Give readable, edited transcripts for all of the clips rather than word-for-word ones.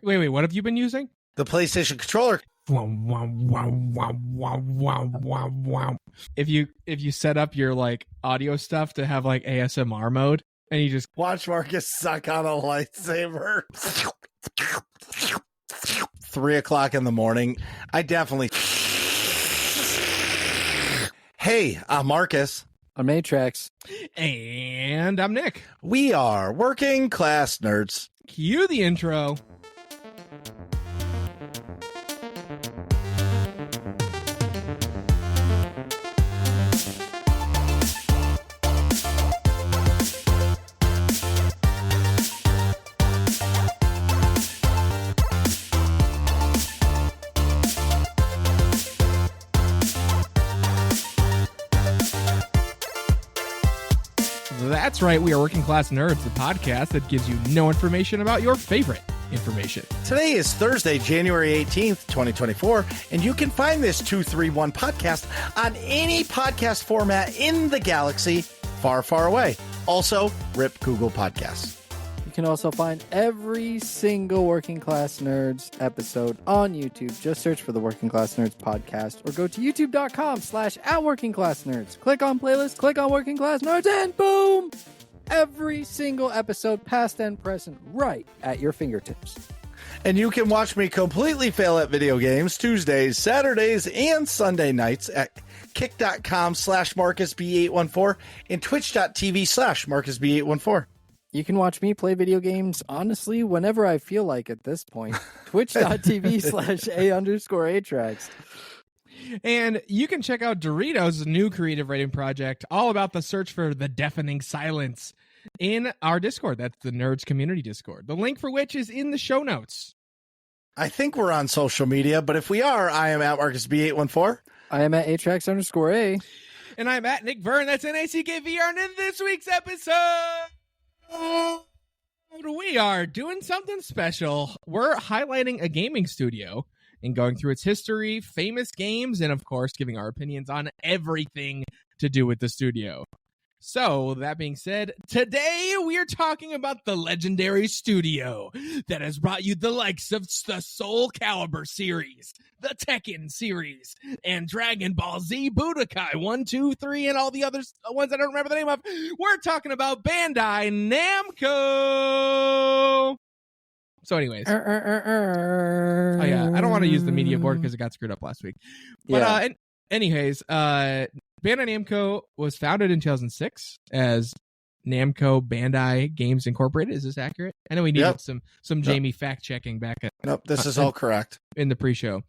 Wait, what have you been using? The PlayStation controller. If you set up your like audio stuff to have like ASMR mode, and you just Watch Marcus suck on a lightsaber. 3 o'clock in the morning. I definitely. Hey, I'm Marcus. I'm Atrax. And I'm Nick. We are working class nerds. Cue the intro. That's right, we are Working Class Nerds, the podcast that gives you no information about your favorite information. Today is Thursday, January 18th, 2024, and you can find this 231 podcast on any podcast format in the galaxy far, far away. Also, RIP Google Podcasts. You can also find every single Working Class Nerds episode on YouTube. Just search for the Working Class Nerds podcast or go to youtube.com/@workingclassnerds. Click on playlist, click on Working Class Nerds, and boom! Every single episode, past and present, right at your fingertips. And you can watch me completely fail at video games Tuesdays, Saturdays, and Sunday nights at kick.com/MarcusB814 and twitch.tv/MarcusB814. You can watch me play video games, honestly, whenever I feel like at this point. Twitch.tv/A_Atrax. And you can check out Doritos' new creative writing project, all about the search for the deafening silence, in our Discord. That's the Nerds Community Discord. The link for which is in the show notes. I think we're on social media, but if we are, I am at MarcusB814. I am at Atrax_A. And I'm at Nick Vern. That's NACKVR. And in this week's episode, we are doing something special. We're highlighting a gaming studio and going through its history, famous games, and of course, giving our opinions on everything to do with the studio. So, that being said, today we are talking about the legendary studio that has brought you the likes of the Soul Calibur series, the Tekken series, and Dragon Ball Z Budokai 1, 2, 3, and all the other ones I don't remember the name of. We're talking about Bandai Namco. So anyways. Oh yeah, I don't want to use the media board because it got screwed up last week. But anyways, Bandai Namco was founded in 2006 as Namco Bandai Games Incorporated. Is this accurate? I know we needed some Jamie fact checking back at. Nope, this is all correct. In the pre-show.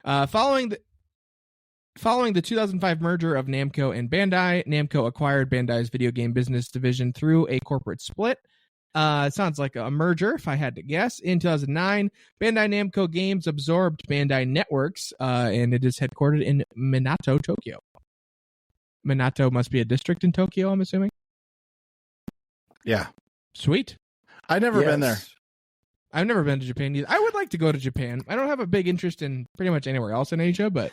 Following the 2005 merger of Namco and Bandai, Namco acquired Bandai's video game business division through a corporate split. It sounds like a merger, if I had to guess. In 2009, Bandai Namco Games absorbed Bandai Networks, and it is headquartered in Minato, Tokyo. Minato must be a district in Tokyo, I'm assuming? Yeah. Sweet. I've never been there. I've never been to Japan either. I would like to go to Japan. I don't have a big interest in pretty much anywhere else in Asia, but...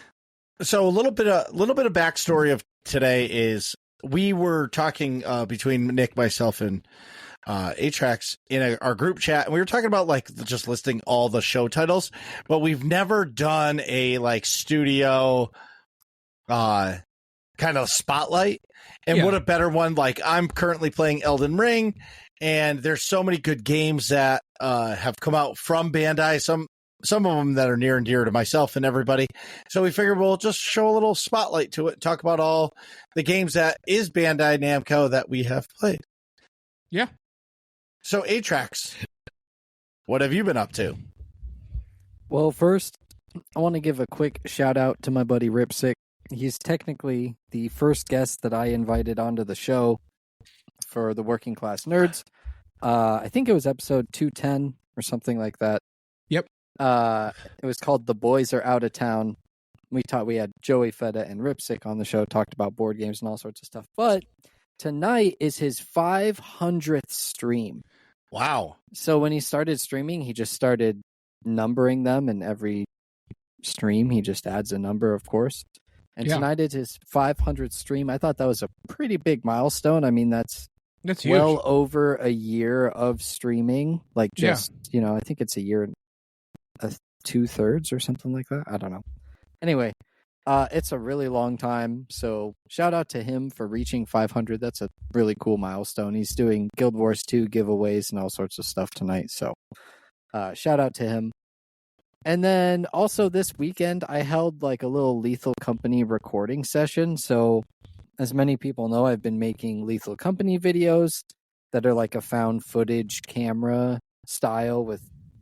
So a little bit of backstory of today is we were talking between Nick, myself, and Atrax in our group chat, and we were talking about like just listing all the show titles, but we've never done a like studio kind of spotlight. And what a better one. Like, I'm currently playing Elden Ring, and there's so many good games that have come out from Bandai, some of them that are near and dear to myself and everybody. So we figured we'll just show a little spotlight to it, talk about all the games that is Bandai Namco that we have played. Yeah. So Atrax, what have you been up to? Well, first, I want to give a quick shout out to my buddy Ripsick. He's technically the first guest that I invited onto the show for the Working Class Nerds. I think it was episode 210 or something like that. Yep. It was called The Boys Are Out of Town. We had Joey Feta and Ripsick on the show, talked about board games and all sorts of stuff. But tonight is his 500th stream. Wow. So when he started streaming, he just started numbering them, and every stream he just adds a number, of course. And tonight is his 500th stream. I thought that was a pretty big milestone. I mean, that's huge. Well over a year of streaming. Like, just, I think it's a year a 2/3 or something like that. I don't know. Anyway, it's a really long time. So shout out to him for reaching 500. That's a really cool milestone. He's doing Guild Wars 2 giveaways and all sorts of stuff tonight. So shout out to him. And then also this weekend, I held like a little Lethal Company recording session. So as many people know, I've been making Lethal Company videos that are like a found footage camera style with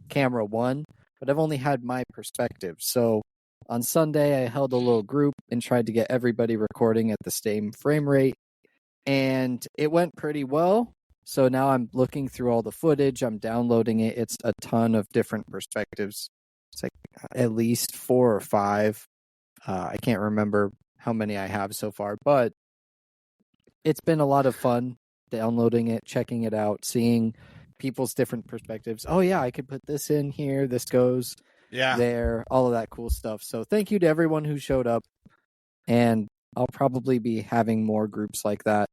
camera one, but I've only had my perspective. So on Sunday, I held a little group and tried to get everybody recording at the same frame rate, and it went pretty well. So now I'm looking through all the footage. I'm downloading it. It's a ton of different perspectives. It's like at least 4 or 5. I can't remember how many I have so far, but it's been a lot of fun downloading it, checking it out, seeing people's different perspectives. Oh yeah, I could put this in here. This goes there, all of that cool stuff. So thank you to everyone who showed up. And I'll probably be having more groups like that.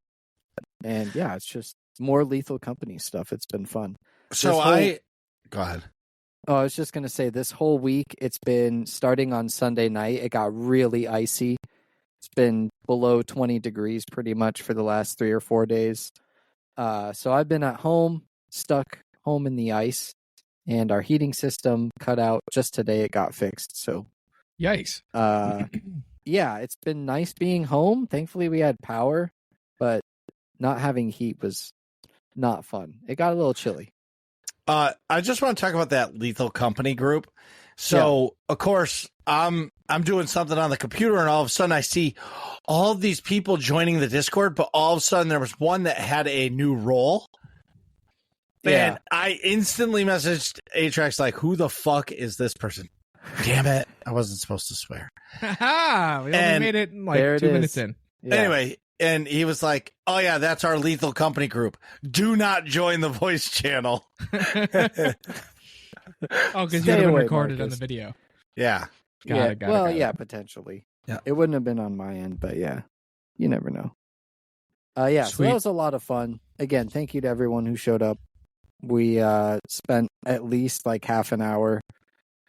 And yeah, it's just more Lethal Company stuff. It's been fun. So go ahead. Oh, I was just going to say this whole week, it's been starting on Sunday night. It got really icy. It's been below 20 degrees pretty much for the last 3 or 4 days. So I've been at home, stuck home in the ice, and our heating system cut out. Just today it got fixed. So yikes. Yeah, it's been nice being home. Thankfully we had power, but not having heat was not fun. It got a little chilly. I just want to talk about that Lethal Company group. So, Of course, I'm doing something on the computer, and all of a sudden I see all of these people joining the Discord, but all of a sudden there was one that had a new role. Yeah. And I instantly messaged Atrax like, who the fuck is this person? Damn it. I wasn't supposed to swear. We only made it in like 2 minutes in. Yeah. Anyway, and he was like, oh yeah, that's our Lethal Company group. Do not join the voice channel. Oh, because you would have been recorded Marcus. on the video. Yeah. Got it. Yeah, potentially. Yeah. It wouldn't have been on my end, but yeah, you never know. Yeah, Sweet. so that was a lot of fun. Again, thank you to everyone who showed up. We spent at least like half an hour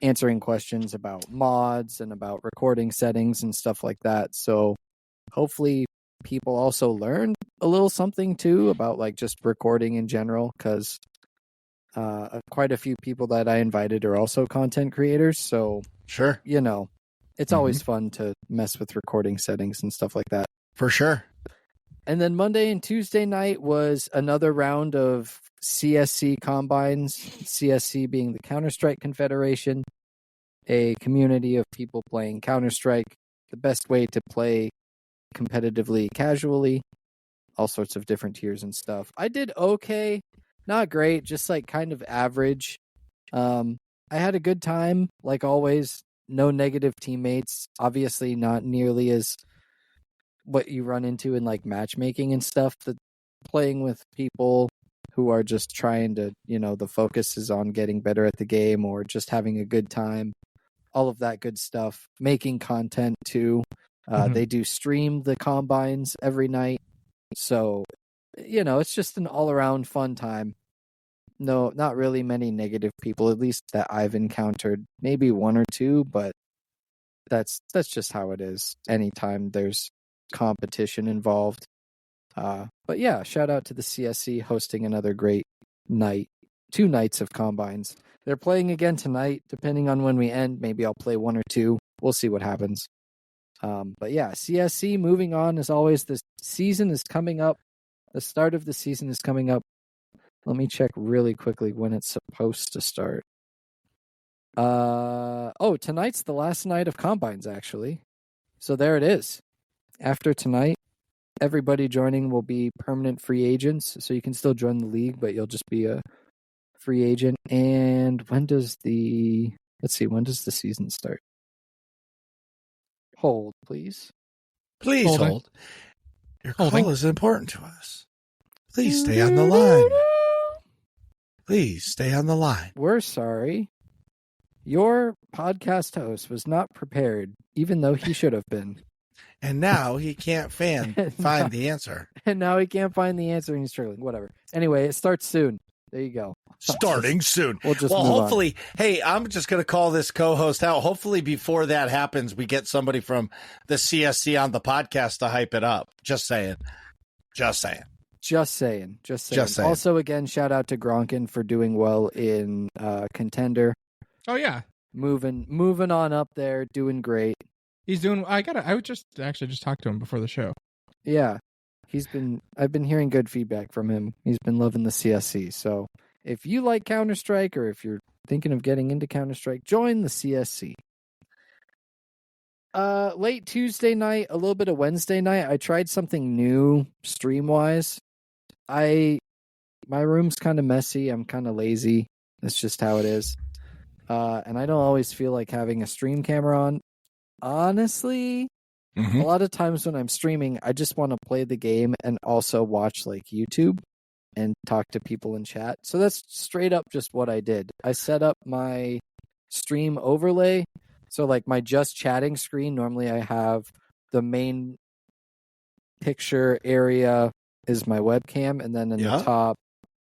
answering questions about mods and about recording settings and stuff like that. So hopefully people also learned a little something too about like just recording in general, because quite a few people that I invited are also content creators. So Sure. you know, it's always fun to mess with recording settings and stuff like that. For sure. And then Monday and Tuesday night was another round of CSC combines, CSC being the Counter-Strike Confederation, a community of people playing Counter-Strike, the best way to play competitively, casually, all sorts of different tiers and stuff. I did okay, not great, just like kind of average. I had a good time, like always, no negative teammates, obviously not nearly as what you run into in like matchmaking and stuff, that playing with people who are just trying to, the focus is on getting better at the game or just having a good time, all of that good stuff, making content too. They do stream the combines every night. So, it's just an all around fun time. No, not really many negative people, at least that I've encountered, maybe 1 or 2, but that's just how it is anytime there's competition involved. But yeah, shout out to the CSC hosting another great night, 2 nights of combines. They're playing again tonight, depending on when we end. Maybe I'll play 1 or 2. We'll see what happens. But yeah, CSC moving on as always. The season is coming up. The start of the season is coming up. Let me check really quickly when it's supposed to start. Tonight's the last night of combines, actually. So there it is. After tonight, everybody joining will be permanent free agents. So you can still join the league, but you'll just be a free agent. And when does the season start? Hold, please. Please Holding. hold. Your Holding. call is important to us. Please stay on the line. Please stay on the line. We're sorry. Your podcast host was not prepared, even though he should have been. And now he can't find the answer. And now he can't find the answer and he's struggling. Whatever. Anyway, it starts soon. There you go. Starting soon. We'll just well, move hopefully, hey, I'm just going to call this co-host out. Hopefully before that happens, we get somebody from the CSC on the podcast to hype it up. Just saying. Just saying. Also, again, shout out to Gronkin for doing well in Contender. Oh yeah, moving on up there, doing great. He's doing. I would just talk to him before the show. Yeah, I've been hearing good feedback from him. He's been loving the CSC. So if you like Counter-Strike, or if you're thinking of getting into Counter-Strike, join the CSC. Late Tuesday night, a little bit of Wednesday night, I tried something new stream-wise. My room's kind of messy. I'm kind of lazy. That's just how it is. And I don't always feel like having a stream camera on. Honestly, a lot of times when I'm streaming, I just want to play the game and also watch like YouTube and talk to people in chat. So that's straight up just what I did. I set up my stream overlay. So like my just chatting screen, normally I have the main picture area is my webcam, and then in the top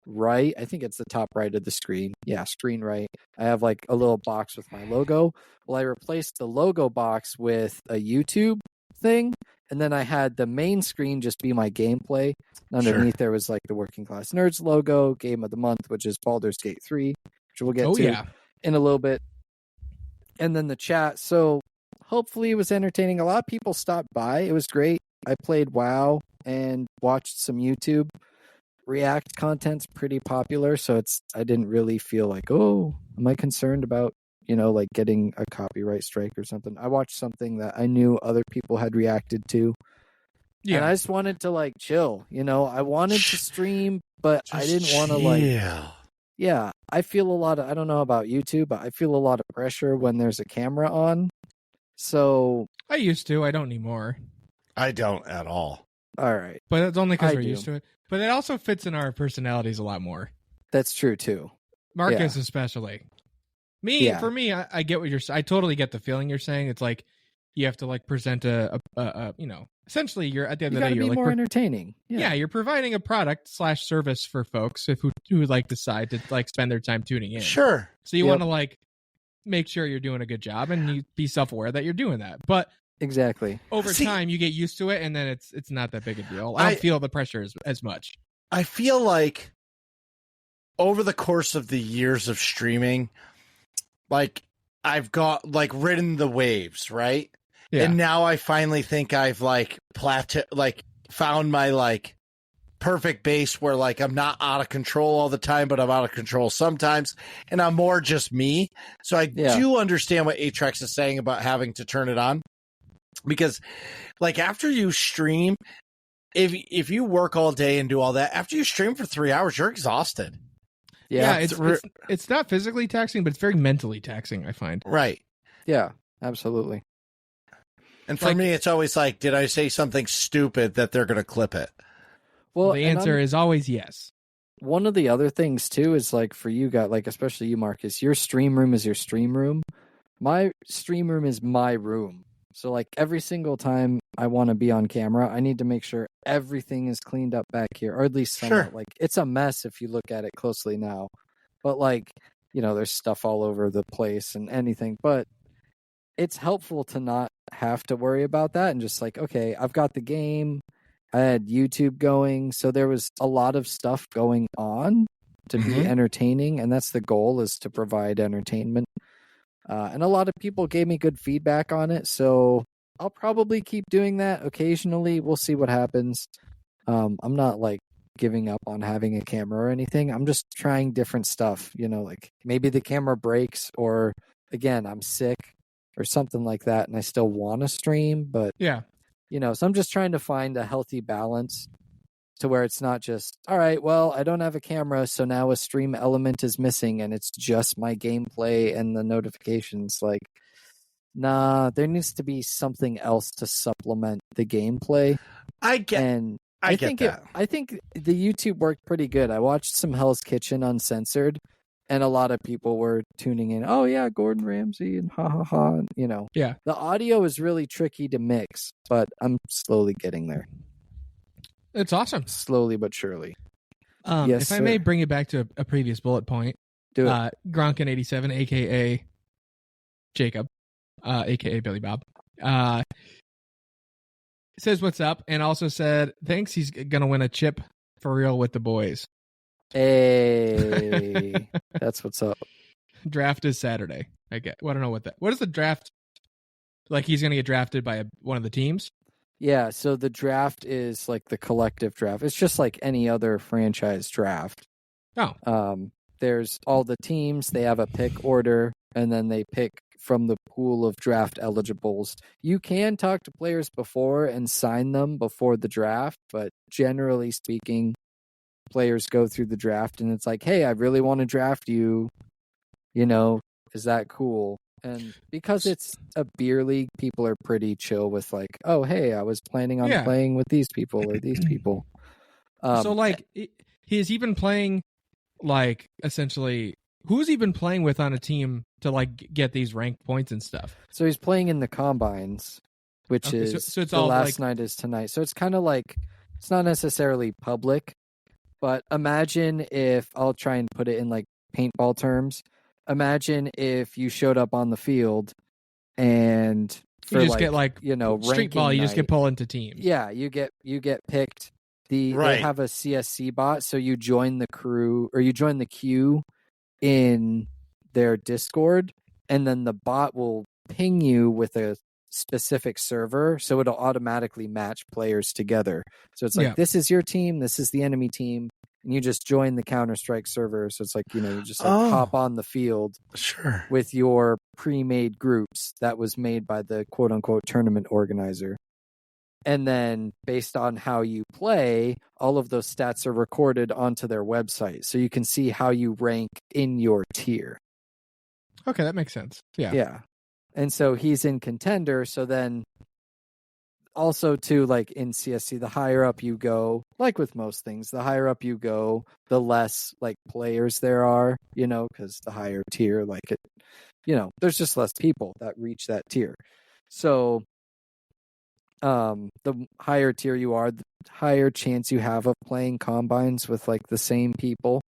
right, I think it's the top right of the screen. Yeah, screen right. I have like a little box with my logo. Well, I replaced the logo box with a YouTube thing, and then I had the main screen just be my gameplay. Underneath there was like the Working Class Nerds logo, Game of the Month, which is Baldur's Gate 3, which we'll get to in a little bit. And then the chat. So hopefully it was entertaining. A lot of people stopped by. It was great. I played WoW and watched some YouTube. React content's pretty popular, so I didn't really feel like, oh, am I concerned about, like getting a copyright strike or something. I watched something that I knew other people had reacted to. Yeah. And I just wanted to like chill, I wanted to stream, but I didn't want to yeah, I feel a lot of, I don't know about YouTube, but I feel a lot of pressure when there's a camera on. So I used to, I don't anymore. I don't at all. All right. But it's only because we're used to it. But it also fits in our personalities a lot more. That's true too. Marcus especially. For me, I get what I totally get the feeling you're saying. It's like you have to like present essentially you're at the end of the day, you're like more entertaining. Yeah, you're providing a product / service for folks who like decide to like spend their time tuning in. Sure. So you want to like make sure you're doing a good job, and you be self-aware that you're doing that. But exactly. Over time, you get used to it, and then it's not that big a deal. I don't feel the pressure as much. I feel like over the course of the years of streaming, like I've got like ridden the waves, right? Yeah. And now I finally think I've like found my like perfect base where like I'm not out of control all the time, but I'm out of control sometimes, and I'm more just me. So I do understand what Atrax is saying about having to turn it on. Because like after you stream, if you work all day and do all that, after you stream for 3 hours, you're exhausted. Yeah, it's not physically taxing, but it's very mentally taxing, I find. Right. Yeah, absolutely. And for me, it's always like, did I say something stupid that they're going to clip it? Well, the answer is always yes. One of the other things too is like for you guys, like especially you, Marcus, your stream room is your stream room. My stream room is my room. So like every single time I want to be on camera, I need to make sure everything is cleaned up back here, or at least somewhat. Like it's a mess if you look at it closely now. But like, there's stuff all over the place and anything. But it's helpful to not have to worry about that and just like, okay, I've got the game. I had YouTube going. So there was a lot of stuff going on to be entertaining. And that's the goal, is to provide entertainment. And a lot of people gave me good feedback on it, so I'll probably keep doing that occasionally. We'll see what happens. I'm not like giving up on having a camera or anything. I'm just trying different stuff, like maybe the camera breaks, or again, I'm sick or something like that, and I still want to stream, but so I'm just trying to find a healthy balance to where it's not just, all right, well, I don't have a camera, so now a stream element is missing and it's just my gameplay and the notifications. Like, nah, there needs to be something else to supplement the gameplay. I think the YouTube worked pretty good. I watched some Hell's Kitchen uncensored, and a lot of people were tuning in. Oh yeah, Gordon Ramsay and ha ha ha. And, the audio is really tricky to mix, but I'm slowly getting there. It's awesome. Slowly but surely. Yes, if I sir. may bring it back to a previous bullet point, Do it. Gronkin87, aka Jacob, aka Billy Bob, says what's up, and also said thanks. He's gonna win a chip for real with the boys. Hey, that's what's up. Draft is Saturday. I don't know what is the draft like. He's gonna get drafted by one of the teams. Yeah, so the draft is like the collective draft. It's just like any other franchise draft. Oh. There's all the teams, they have a pick order, and then they pick from the pool of draft eligibles. You can talk to players before and sign them before the draft, but generally speaking, players go through the draft and it's like, hey, I really want to draft you. You know, is that cool? And because it's a beer league, people are pretty chill with like, oh, hey, I was planning on playing with these people or these people. So like, he's even playing like essentially, who's he been playing with on a team to like get these ranked points and stuff? So he's playing in the combines, which is so it's the all last like, night is tonight. So it's kind of like, it's not necessarily public, but imagine if, I'll try and put it in like paintball terms. Imagine if you showed up on the field and you just get like, you know, street ball, you just get pulled into teams. Yeah, you get picked. They have a CSC bot, so you join the crew or you join the queue in their Discord, and then the bot will ping you with a specific server, so it'll automatically match players together. So it's like, this is your team, this is the enemy team, and you just join the Counter-Strike server. So it's like, you know, you just like hop on the field with your pre-made groups that was made by the quote-unquote tournament organizer. And then based on how you play, all of those stats are recorded onto their website. So you can see how you rank in your tier. Okay, that makes sense. Yeah. Yeah. And so he's in contender. So then also too, like in CSC, the higher up you go, like with most things, the higher up you go, the less like players there are, you know, because the higher tier, like it, you know, there's just less people that reach that tier. So the higher tier you are, the higher chance you have of playing combines with like the same people,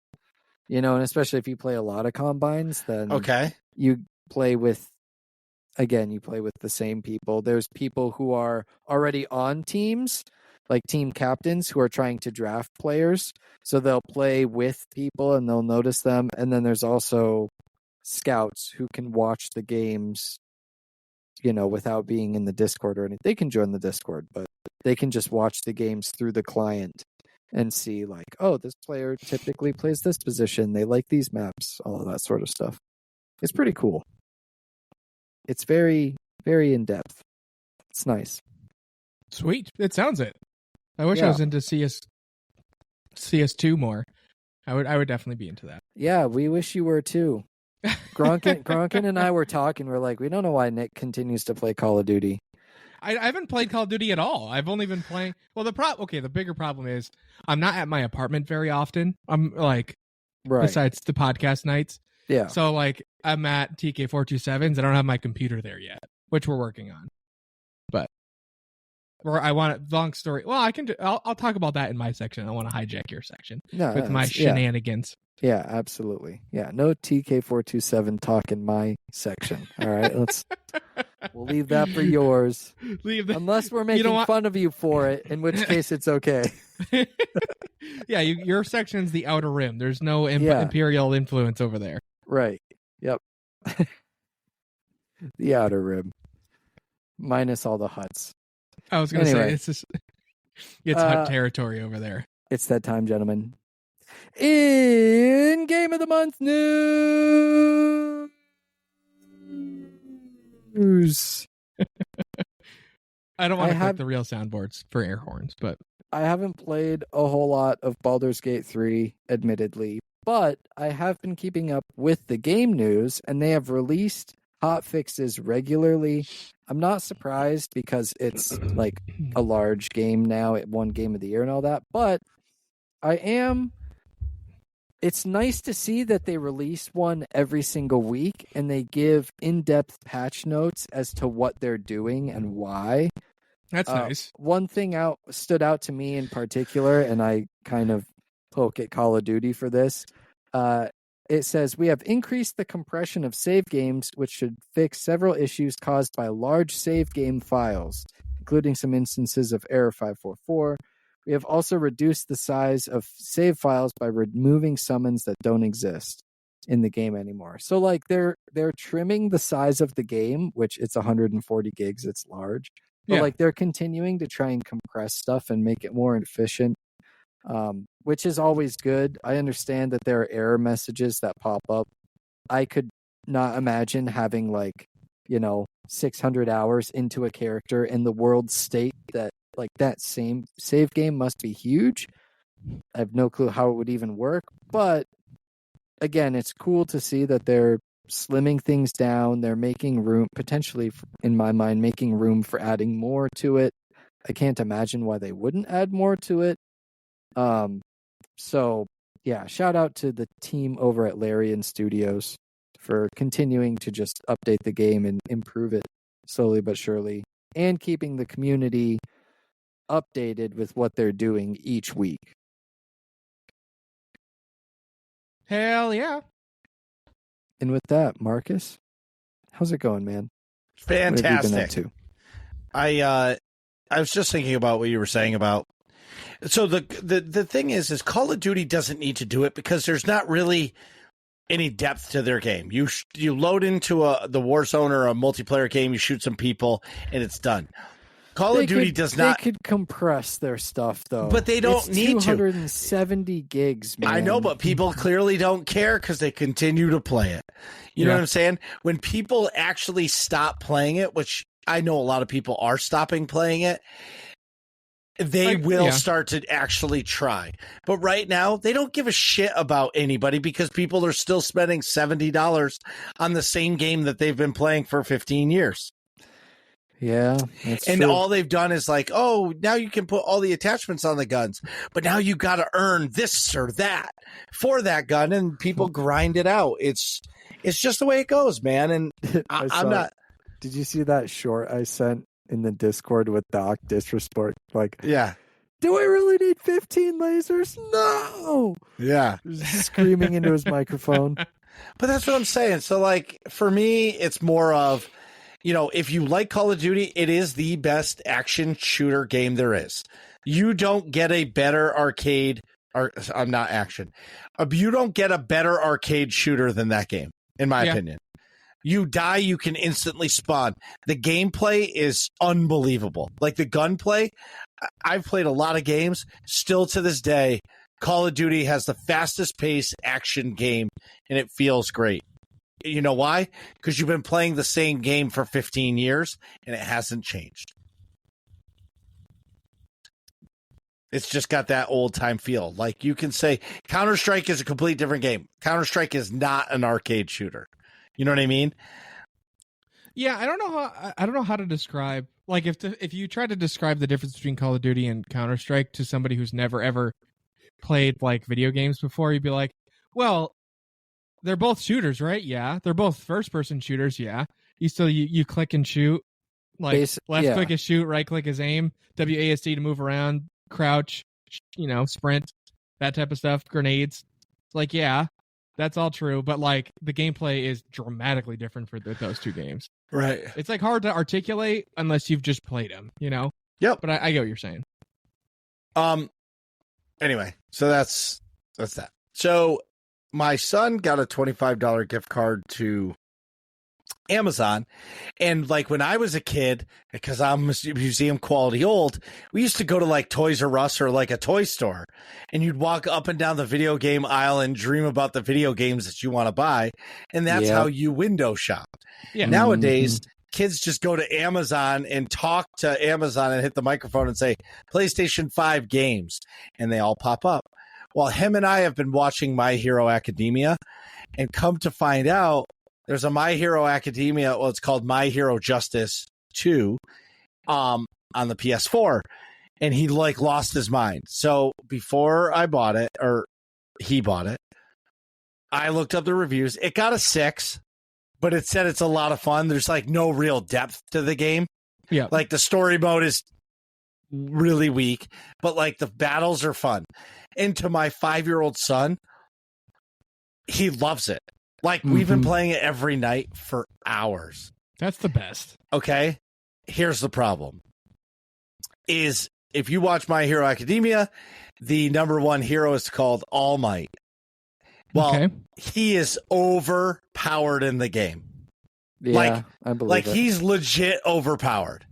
you know, and especially if you play a lot of combines, then you play with the same people. There's people who are already on teams, like team captains who are trying to draft players, so they'll play with people and they'll notice them. And then there's also scouts who can watch the games, you know, without being in the Discord or anything. They can join the Discord, but they can just watch the games through the client and see like, oh, this player typically plays this position. They like these maps, all of that sort of stuff. It's pretty cool. It's very, very in depth. It's nice. Sweet. It sounds it. I wish I was into CS2 more. I would definitely be into that. Yeah, we wish you were too. Gronkin and I were talking. We're like, we don't know why Nick continues to play Call of Duty. I haven't played Call of Duty at all. I've only been playing. Well, the bigger problem is I'm not at my apartment very often. I'm like, besides the podcast nights. Yeah. So like, I'm at TK427s. I don't have my computer there yet, which we're working on. But I want long story. Well, I'll talk about that in my section. I want to hijack your section with my shenanigans. Yeah, absolutely. Yeah, no TK427 talk in my section. All right, we'll leave that for yours. Unless we're making fun of you for it, in which case it's okay. Yeah, your section's the outer rim. There's no imperial influence over there. Right. Yep. The outer rim, minus all the huts. I was going to say it's hut territory over there. It's that time, gentlemen. In Game of the Month news. I don't want to click the real soundboards for air horns, but I haven't played a whole lot of Baldur's Gate 3, admittedly, but I have been keeping up with the game news, and they have released hot fixes regularly. I'm not surprised because it's like a large game now, it won Game of the Year and all that, but it's nice to see that they release one every single week and they give in-depth patch notes as to what they're doing and why. That's nice. One thing stood out to me in particular, and I kind of poke at Call of Duty for this. It says, we have increased the compression of save games, which should fix several issues caused by large save game files, including some instances of error 544. We have also reduced the size of save files by removing summons that don't exist in the game anymore. So like they're trimming the size of the game, which it's 140 gigs, it's large. But like they're continuing to try and compress stuff and make it more efficient. Which is always good. I understand that there are error messages that pop up. I could not imagine having 600 hours into a character in the world state that that same save game must be huge. I have no clue how it would even work, but again, it's cool to see that they're slimming things down. They're making room, potentially, in my mind, making room for adding more to it. I can't imagine why they wouldn't add more to it. So yeah, shout out to the team over at Larian Studios for continuing to just update the game and improve it slowly but surely, and keeping the community updated with what they're doing each week. Hell yeah. And with that, Marcus, how's it going, man? Fantastic. What have you been up to? I was just thinking about what you were saying about. So the thing is Call of Duty doesn't need to do it because there's not really any depth to their game. You load into the Warzone or a multiplayer game, you shoot some people, and it's done. Call of Duty does not. They could compress their stuff though, but they don't need 270 gigs. Man. I know, but people clearly don't care because they continue to play it. You know what I'm saying? When people actually stop playing it, which I know a lot of people are stopping playing it, they will start to actually try. But right now, they don't give a shit about anybody because people are still spending $70 on the same game that they've been playing for 15 years. Yeah, that's and true. all they've done is now you can put all the attachments on the guns, but now you got to earn this or that for that gun, and people grind it out. It's just the way it goes, man. And I'm not. Did you see that short I sent in the Discord with Doc Disrespect? Do I really need 15 lasers? No. Yeah, screaming into his microphone. But that's what I'm saying. So for me, it's more of, if you like Call of Duty, it is the best action shooter game there is. You don't get a better arcade, or I'm not action. You don't get a better arcade shooter than that game, in my opinion. You die, you can instantly spawn. The gameplay is unbelievable. The gunplay, I've played a lot of games. Still to this day, Call of Duty has the fastest pace action game, and it feels great. You know why? Because you've been playing the same game for 15 years, and it hasn't changed. It's just got that old-time feel. You can say Counter-Strike is a completely different game. Counter-Strike is not an arcade shooter. You know what I mean? Yeah, I don't know how to describe. If you try to describe the difference between Call of Duty and Counter-Strike to somebody who's never ever played video games before, you'd be like, well, they're both shooters, right? Yeah. They're both first-person shooters, yeah. You click and shoot. Left click is shoot, right click is aim, WASD to move around, crouch, sprint, that type of stuff, grenades. It's that's all true, but the gameplay is dramatically different for those two games. Right. It's hard to articulate unless you've just played them, Yep. But I get what you're saying. Anyway, so that's that. So my son got a $25 gift card to Amazon, and when I was a kid, because I'm museum quality old, we used to go to Toys R Us or a toy store, and you'd walk up and down the video game aisle and dream about the video games that you want to buy, and that's how you window shop. Yeah. Nowadays, kids just go to Amazon and talk to Amazon and hit the microphone and say PlayStation 5 games, and they all pop up. Well, him and I have been watching My Hero Academia, and come to find out, there's a My Hero Academia. Well, it's called My Hero Justice 2 on the PS4. And he lost his mind. So before I bought it, or he bought it, I looked up the reviews. It got a 6, but it said it's a lot of fun. There's no real depth to the game. Yeah. The story mode is really weak, but like the battles are fun. And to my 5-year-old son, he loves it. Like we've been playing it every night for hours. That's the best. Okay. Here's the problem is if you watch My Hero Academia, the number one hero is called All Might. Well, he is overpowered in the game. Yeah, I believe it. He's legit overpowered.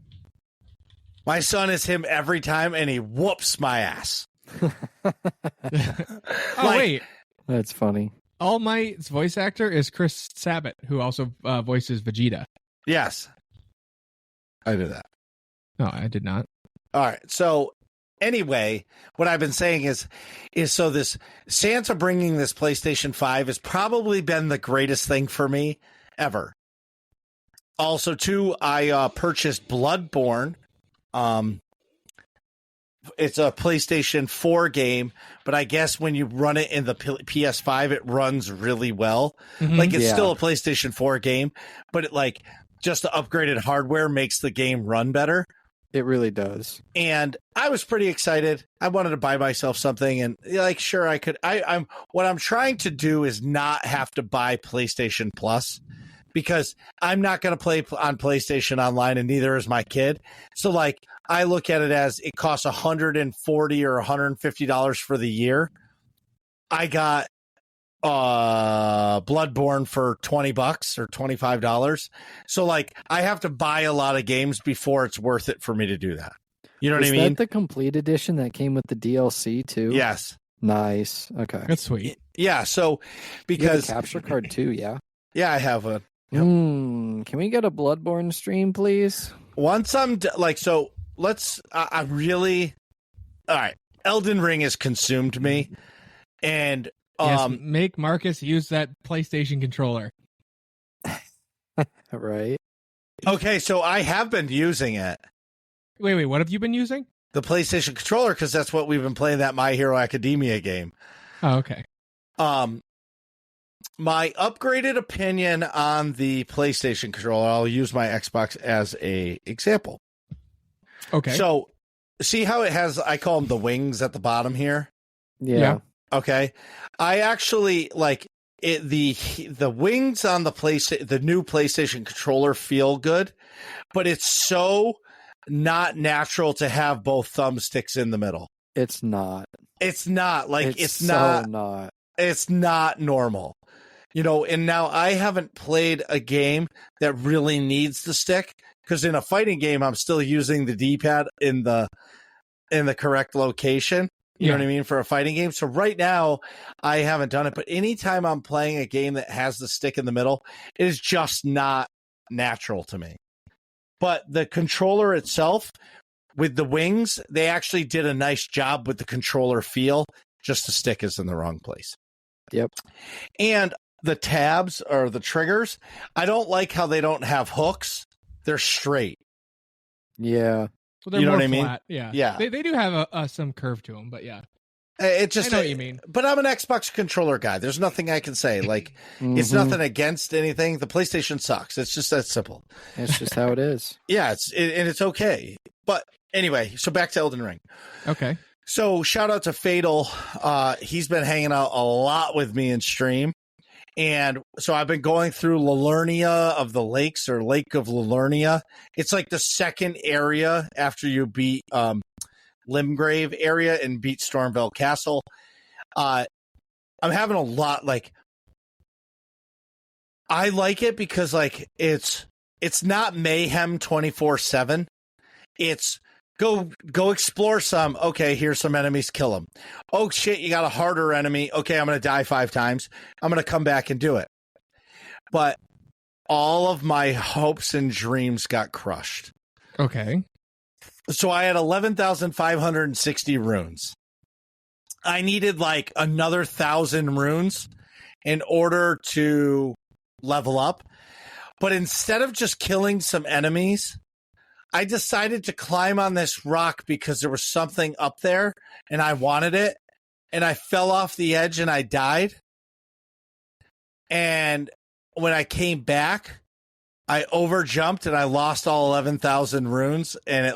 My son is him every time, and he whoops my ass. Wait. That's funny. All Might's voice actor is Chris Sabat, who also voices Vegeta. Yes. I knew that. No, I did not. All right. So anyway, what I've been saying is so this Santa bringing this PlayStation 5 has probably been the greatest thing for me ever. Also, too, I purchased Bloodborne. It's a PlayStation 4 game, but I guess when you run it in the PS5, it runs really well. Like it's still a PlayStation 4 game, but it like just the upgraded hardware makes the game run better. It really does. And I was pretty excited. I wanted to buy myself something, and like, sure, I could. I'm what I'm trying to do is not have to buy PlayStation Plus because I'm not going to play on PlayStation Online, and neither is my kid. So, like, I look at it as it costs $140 or $150 for the year. I got Bloodborne for $20 or $25. So like I have to buy a lot of games before it's worth it for me to do that. You know what I mean? Is that the complete edition that came with the DLC too? Yes. Nice. Okay. That's sweet. Yeah. So because you have a capture card too, yeah? Yeah, I have a. Yep. Can we get a Bloodborne stream, please? Once I'm so let's. I really. All right. Elden Ring has consumed me, and yes, make Marcus use that PlayStation controller. Right. Okay, so I have been using it. Wait, what have you been using? The PlayStation controller, because that's what we've been playing that My Hero Academia game. Oh, okay. My upgraded opinion on the PlayStation controller, I'll use my Xbox as a example. Okay. So, see how it has, I call them the wings at the bottom here? Yeah. Okay. I actually like it. The wings on the new PlayStation controller feel good, but it's so not natural to have both thumbsticks in the middle. It's not. It's not like it's so not. It's not normal. You know, and now I haven't played a game that really needs the stick because in a fighting game, I'm still using the D-pad in the correct location. You know what I mean? For a fighting game. So right now I haven't done it, but anytime I'm playing a game that has the stick in the middle, it is just not natural to me. But the controller itself with the wings, they actually did a nice job with the controller feel. Just the stick is in the wrong place. Yep. And the tabs or the triggers, I don't like how they don't have hooks. They're straight. Yeah. So they're you know more what I mean? flat. Yeah. Yeah. They do have some curve to them, but yeah. It just, I know what you mean. But I'm an Xbox controller guy. There's nothing I can say. Like, it's nothing against anything. The PlayStation sucks. It's just that simple. It's just how it is. Yeah, and it's okay. But anyway, so back to Elden Ring. Okay. So shout out to Fatal. He's been hanging out a lot with me in stream. And so I've been going through Liurnia of the Lakes or Lake of Liurnia. It's like the second area after you beat Limgrave area and beat Stormvale Castle. I'm having a lot like I like it because like it's not mayhem 24/7. It's go explore some. Okay, here's some enemies, kill them. Oh shit, you got a harder enemy. Okay, I'm going to die 5 times. I'm going to come back and do it. But all of my hopes and dreams got crushed. Okay. So I had 11,560 runes. I needed like another 1,000 runes in order to level up. But instead of just killing some enemies, I decided to climb on this rock because there was something up there and I wanted it. And I fell off the edge and I died. And when I came back, I overjumped and I lost all 11,000 runes. And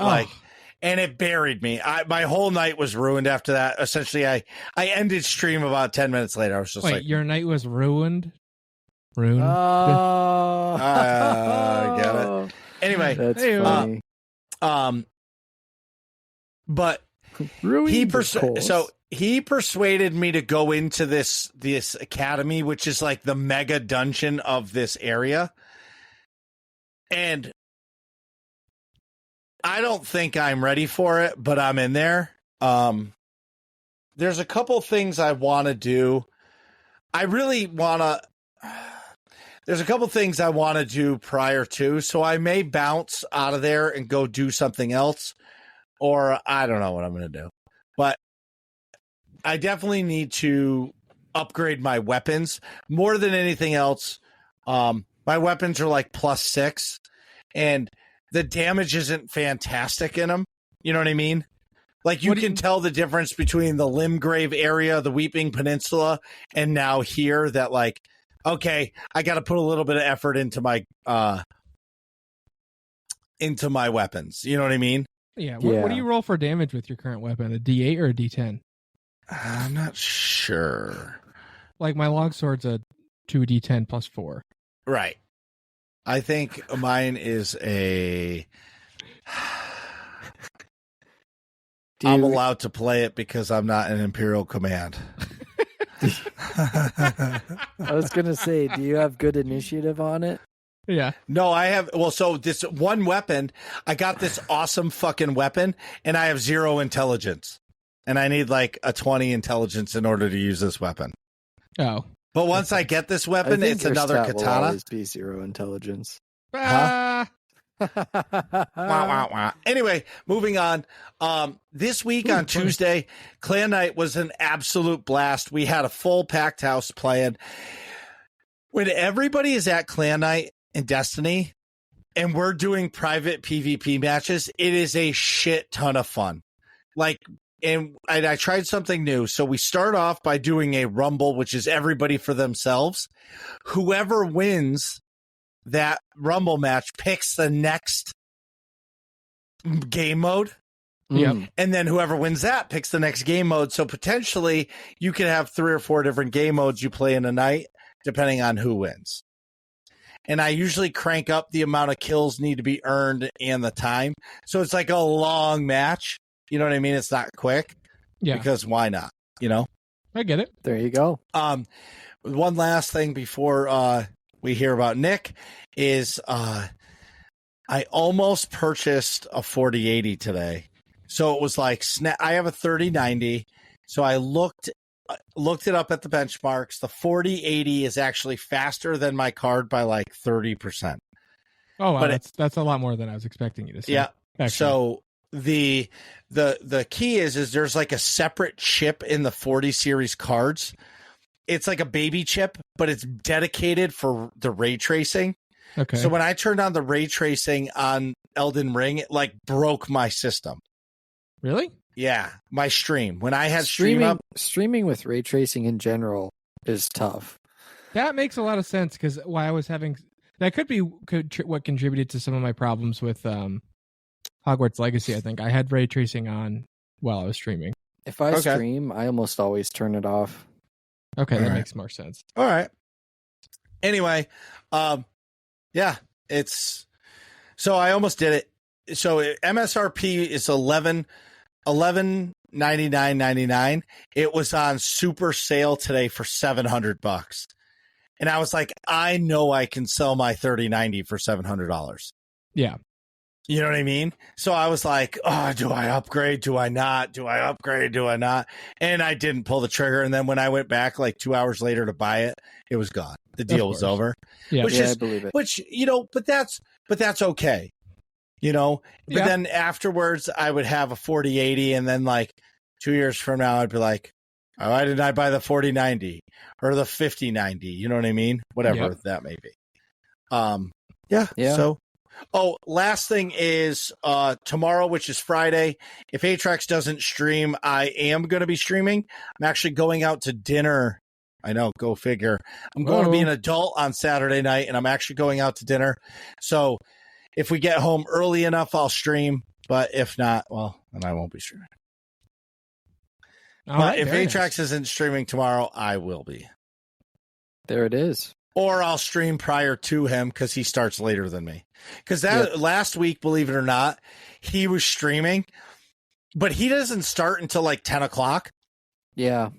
and it buried me. My whole night was ruined after that. Essentially, I ended stream about 10 minutes later. I was just like, your night was ruined? Ruined? Get it. Anyway, that's funny. But he persuaded me to go into this academy, which is like the mega dungeon of this area. And I don't think I'm ready for it, but I'm in there. There's a couple things I want to do. There's a couple things I want to do prior to, so I may bounce out of there and go do something else, or I don't know what I'm going to do. But I definitely need to upgrade my weapons more than anything else. My weapons are like +6, and the damage isn't fantastic in them. You know what I mean? Like you can tell the difference between the Limgrave area, the Weeping Peninsula, and now here that like, okay, I got to put a little bit of effort into my weapons. You know what I mean? Yeah. What do you roll for damage with your current weapon? A D8 or a D10? I'm not sure. Like my longsword's a 2d10 +4. Right. I think mine is a... I'm allowed to play it because I'm not an Imperial Command. I was going to say, do you have good initiative on it? Yeah. No, I have... Well, so this one weapon, I got this awesome fucking weapon, and I have 0 intelligence. And I need like a 20 intelligence in order to use this weapon. Oh. But once I get this weapon, it's another stat katana. will always be 0 intelligence. Huh? Anyway, moving on. This week on Tuesday, Clan Night was an absolute blast. We had a full packed house playing. When everybody is at Clan Night in Destiny and we're doing private PvP matches, it is a shit ton of fun. And I tried something new. So we start off by doing a rumble, which is everybody for themselves. Whoever wins that rumble match picks the next game mode. Yep. And then whoever wins that picks the next game mode. So potentially you can have 3 or 4 different game modes you play in a night, depending on who wins. And I usually crank up the amount of kills need to be earned and the time. So it's like a long match. You know what I mean? It's not quick. Yeah. Because why not? You know? I get it. There you go. One last thing before we hear about Nick is I almost purchased a 4080 today. So it was like I have a 3090. So I looked it up at the benchmarks. The 4080 is actually faster than my card by like 30%. Oh, wow, but that's a lot more than I was expecting you to say. Yeah. Actually. So the key is there's like a separate chip in the 40 series cards. It's like a baby chip, but it's dedicated for the ray tracing. Okay. So when I turned on the ray tracing on Elden Ring, it like broke my system. Really? Yeah, my stream. When I had streaming with ray tracing in general is tough. That makes a lot of sense because why I was having that could be what contributed to some of my problems with Hogwarts Legacy. I think I had ray tracing on while I was streaming. If I stream, I almost always turn it off. Okay, that makes more sense. All right. Anyway, yeah, it's so I almost did it. So MSRP is $1199.99. It was on super sale today for $700, and I was like, I know I can sell my 3090 for $700. Yeah. You know what I mean? So I was like, oh, do I upgrade? Do I not? Do I upgrade? Do I not? And I didn't pull the trigger. And then when I went back like 2 hours later to buy it, it was gone. The deal was over. Yeah, I believe it. Which, you know, but that's okay. You know, but then afterwards I would have a 4080 and then like 2 years from now, I'd be like, oh, why didn't I buy the 4090 or the 5090? You know what I mean? Whatever that may be. Yeah. So. Oh, last thing is tomorrow, which is Friday. If Atrax doesn't stream, I am going to be streaming. I'm actually going out to dinner. I know, go figure. I'm going to be an adult on Saturday night, and I'm actually going out to dinner. So if we get home early enough, I'll stream. But if not, well, then I won't be streaming. All but right, if very Atrax nice. isn't streaming tomorrow, I will be. There it is. Or I'll stream prior to him because he starts later than me. Because last week, believe it or not, he was streaming, but he doesn't start until like 10 o'clock. Yeah.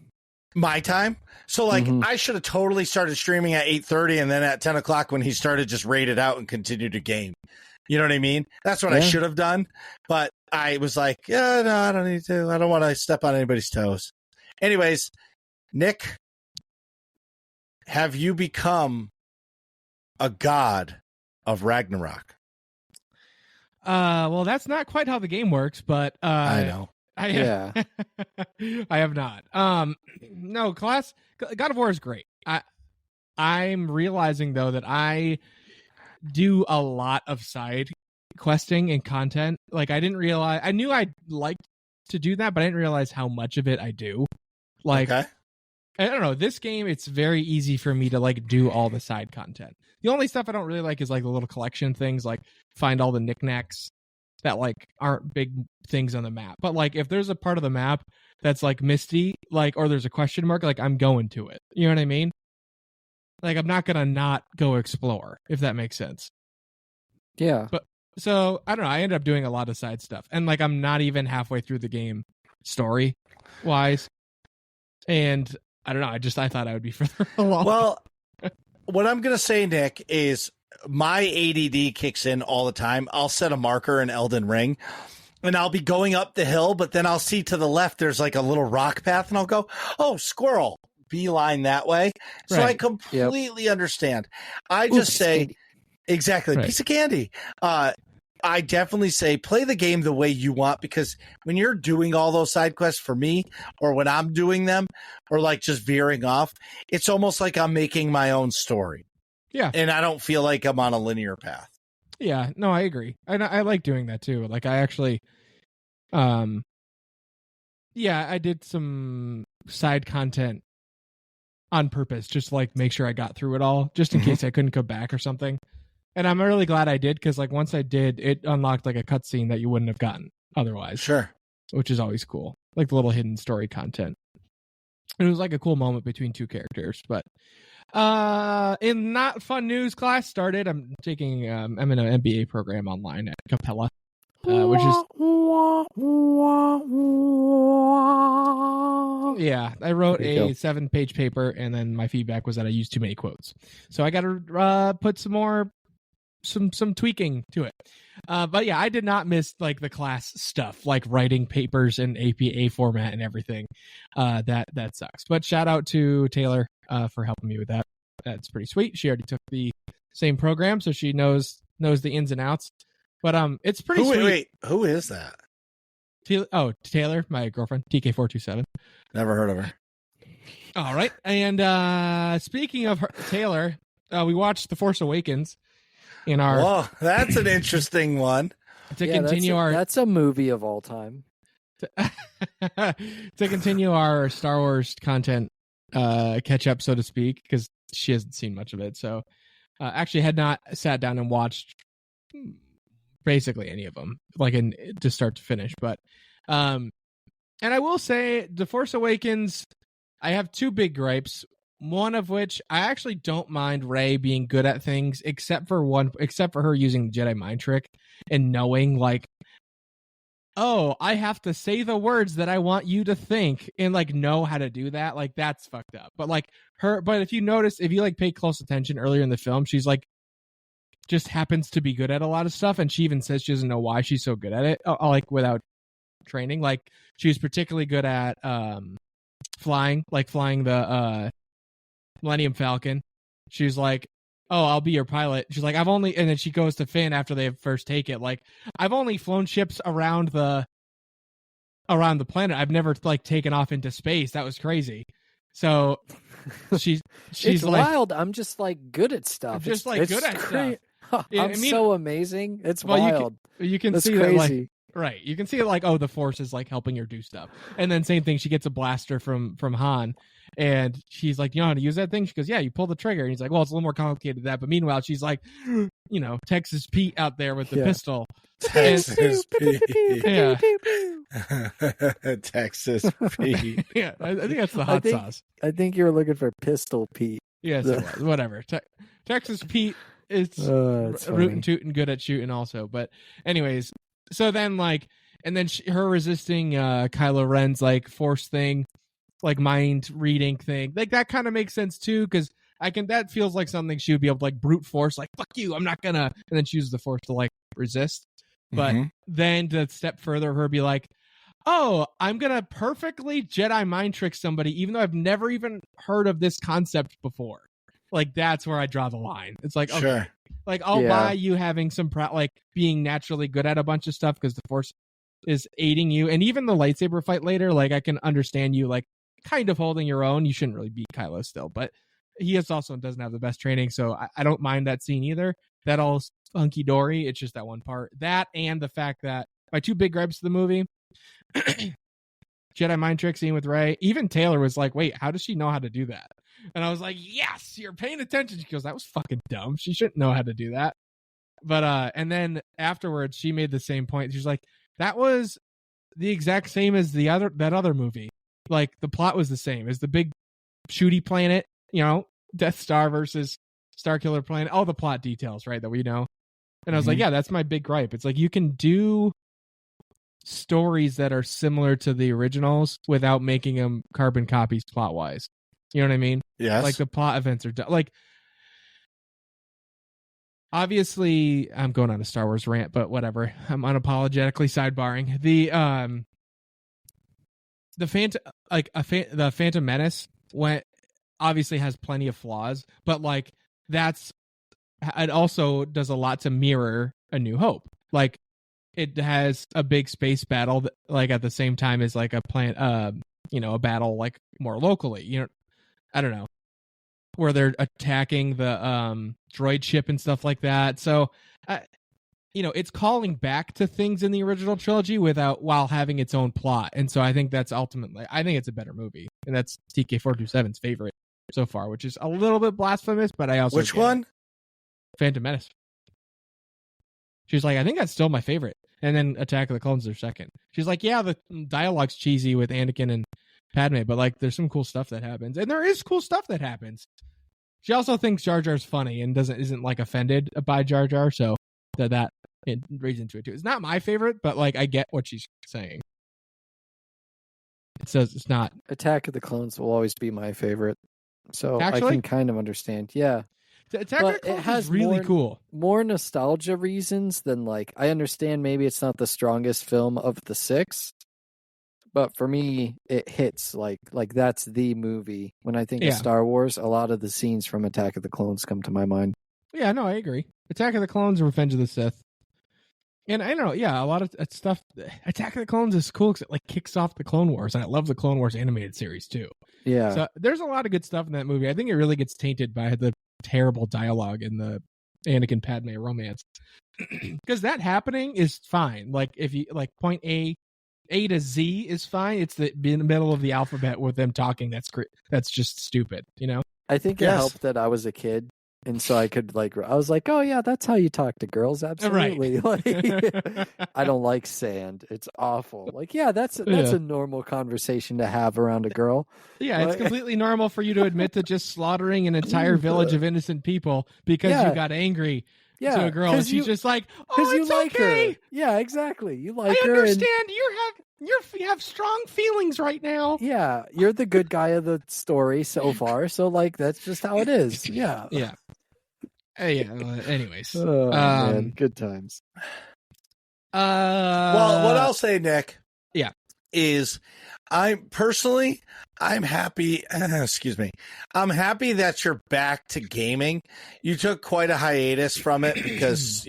My time. So like I should have totally started streaming at 8:30 and then at 10 o'clock when he started, just raided out and continued to game. You know what I mean? That's what I should have done. But I was like, yeah, no, I don't need to. I don't want to step on anybody's toes. Anyways, Nick, have you become a god of Ragnarok? Well, that's not quite how the game works, but I know. I have not. No, God of War is great. I'm realizing though that I do a lot of side questing and content. Like I knew I'd like to do that, but I didn't realize how much of it I do. Like I don't know, this game, it's very easy for me to like do all the side content. The only stuff I don't really like is like the little collection things, like find all the knickknacks that like aren't big things on the map. But like if there's a part of the map that's like misty, like, or there's a question mark, like I'm going to it. You know what I mean? Like I'm not gonna not go explore, if that makes sense. Yeah. But so I don't know, I ended up doing a lot of side stuff. And like I'm not even halfway through the game story wise. And I don't know, I thought I would be further along. Well, what I'm gonna say, Nick, is my ADD kicks in all the time. I'll set a marker in Elden Ring and I'll be going up the hill, but then I'll see to the left there's like a little rock path and I'll go, oh, squirrel, beeline that way. So Right. I completely understand. I just say, candy. exactly, Right. piece of candy. I definitely say play the game the way you want, because when you're doing all those side quests for me, or when I'm doing them, or like just veering off, it's almost like I'm making my own story. Yeah. And I don't feel like I'm on a linear path. Yeah, no, I agree. And I like doing that too. Like I actually I did some side content on purpose, just to, like make sure I got through it all, just in case I couldn't go back or something. And I'm really glad I did, because like once I did, it unlocked like a cutscene that you wouldn't have gotten otherwise. Sure. Which is always cool. Like the little hidden story content. And it was like a cool moment between two characters. But in not fun news, class started. I'm taking I'm in an MBA program online at Capella. Which is I wrote a 7-page paper, and then my feedback was that I used too many quotes, so I got to put some tweaking to it. But yeah, I did not miss like the class stuff, like writing papers in APA format and everything. That sucks. But shout out to Taylor for helping me with that. That's pretty sweet. She already took the same program, so she knows the ins and outs. But it's pretty sweet. Wait, who is that? Taylor, my girlfriend, TK427. Never heard of her. All right. And speaking of Taylor, we watched The Force Awakens in our. Whoa, that's an interesting one. To continue that's a movie of all time. To continue our Star Wars content catch up, so to speak, because she hasn't seen much of it. So actually had not sat down and watched basically any of them, like to start to finish. But and I will say, The Force Awakens, I have two big gripes. One of which, I actually don't mind Rey being good at things, except for her using the Jedi mind trick and knowing like, oh, I have to say the words that I want you to think, and like know how to do that. Like that's fucked up. But like but if you like pay close attention earlier in the film, she's like just happens to be good at a lot of stuff, and she even says she doesn't know why she's so good at it, like without training. Like she was particularly good at flying the Millennium Falcon. She's like, oh, I'll be your pilot. She's like, and then she goes to Finn after they first take it, like, I've only flown ships around the planet. I've never like taken off into space. That was crazy. So she's it's like, wild. I'm just like good at stuff. I'm just like good at stuff. Yeah, I'm so amazing. It's wild. You can That's see crazy. that, like, right. You can see it like, oh, the Force is like helping her do stuff. And then same thing, she gets a blaster from Han. And she's like, you know how to use that thing? She goes, yeah, you pull the trigger. And he's like, well, it's a little more complicated than that. But meanwhile, she's like, Texas Pete out there with the pistol. Texas Pete. Yeah. Texas Pete. Yeah, I think that's the hot sauce. I think you were looking for Pistol Pete. Yes, it was. Whatever. Texas Pete is rootin' tootin' good at shooting also. But anyways, so then and then her resisting Kylo Ren's force thing, mind reading thing, that kind of makes sense too, because that feels like something she would be able to brute force, fuck you, I'm not gonna, and then she uses the force to resist. But then to step further, her be like, oh, I'm gonna perfectly Jedi mind trick somebody, even though I've never even heard of this concept before. That's where I draw the line. It's okay, sure. I'll buy you having some being naturally good at a bunch of stuff because the force is aiding you, and even the lightsaber fight later, I can understand you kind of holding your own. You shouldn't really beat Kylo still, but he also doesn't have the best training, so I don't mind that scene either. That all hunky dory. It's just that one part. That and the fact that my two big gripes of the movie, Jedi mind trick scene with Rey. Even Taylor was like, wait, how does she know how to do that? And I was like, yes, you're paying attention. She goes, that was fucking dumb. She shouldn't know how to do that. But and then afterwards, she made the same point. She's like, that was the exact same as that other movie. The plot was the same. It's the big shooty planet, Death Star versus Starkiller planet, all the plot details, right, that we know. And I was like, yeah, that's my big gripe. It's you can do stories that are similar to the originals without making them carbon copies plot wise. You know what I mean? Yes. The plot events are done. Obviously, I'm going on a Star Wars rant, but whatever. I'm unapologetically sidebarring. The Phantom Menace obviously has plenty of flaws, but it also does a lot to mirror A New Hope. It has a big space battle that, at the same time as a battle more locally. I don't know, where they're attacking the droid ship and stuff like that. So, it's calling back to things in the original trilogy while having its own plot. And so I think that's ultimately, it's a better movie. And that's TK427's favorite so far, which is a little bit blasphemous, but I also... Which one? Phantom Menace. She's like, I think that's still my favorite. And then Attack of the Clones are second. She's like, yeah, the dialogue's cheesy with Anakin and Padme, but there's some cool stuff that happens. And there is cool stuff that happens. She also thinks Jar Jar's funny and isn't offended by Jar Jar, so that it reads into it too. It's not my favorite, but I get what she's saying. It says it's not. Attack of the Clones will always be my favorite, so actually, I can kind of understand. Yeah, Attack of the Clones is really cool. More nostalgia reasons than I understand. Maybe it's not the strongest film of the six, but for me, it hits that's the movie. When I think of Star Wars, a lot of the scenes from Attack of the Clones come to my mind. Yeah, no, I agree. Attack of the Clones, Revenge of the Sith. And I don't know, a lot of stuff. Attack of the Clones is cool because it kicks off the Clone Wars, and I love the Clone Wars animated series too. Yeah. So there's a lot of good stuff in that movie. I think it really gets tainted by the terrible dialogue in the Anakin Padme romance. Because that happening is fine. If you point A to Z is fine. It's in the middle of the alphabet with them talking. That's just stupid, I think it helped that I was a kid. And so I could I was like, oh yeah, that's how you talk to girls. Absolutely. Right. I don't like sand. It's awful. That's a normal conversation to have around a girl. Yeah, it's completely normal for you to admit to just slaughtering an entire village of innocent people because you got angry to a girl, and she's just like, oh, it's okay. Her. Yeah, exactly. You like her. I understand. You have strong feelings right now. Yeah, you're the good guy of the story so far. So that's just how it is. Yeah. Yeah. Anyways, man, good times. Well, what I'll say, Nick, is I'm happy. Excuse me. I'm happy that you're back to gaming. You took quite a hiatus from it because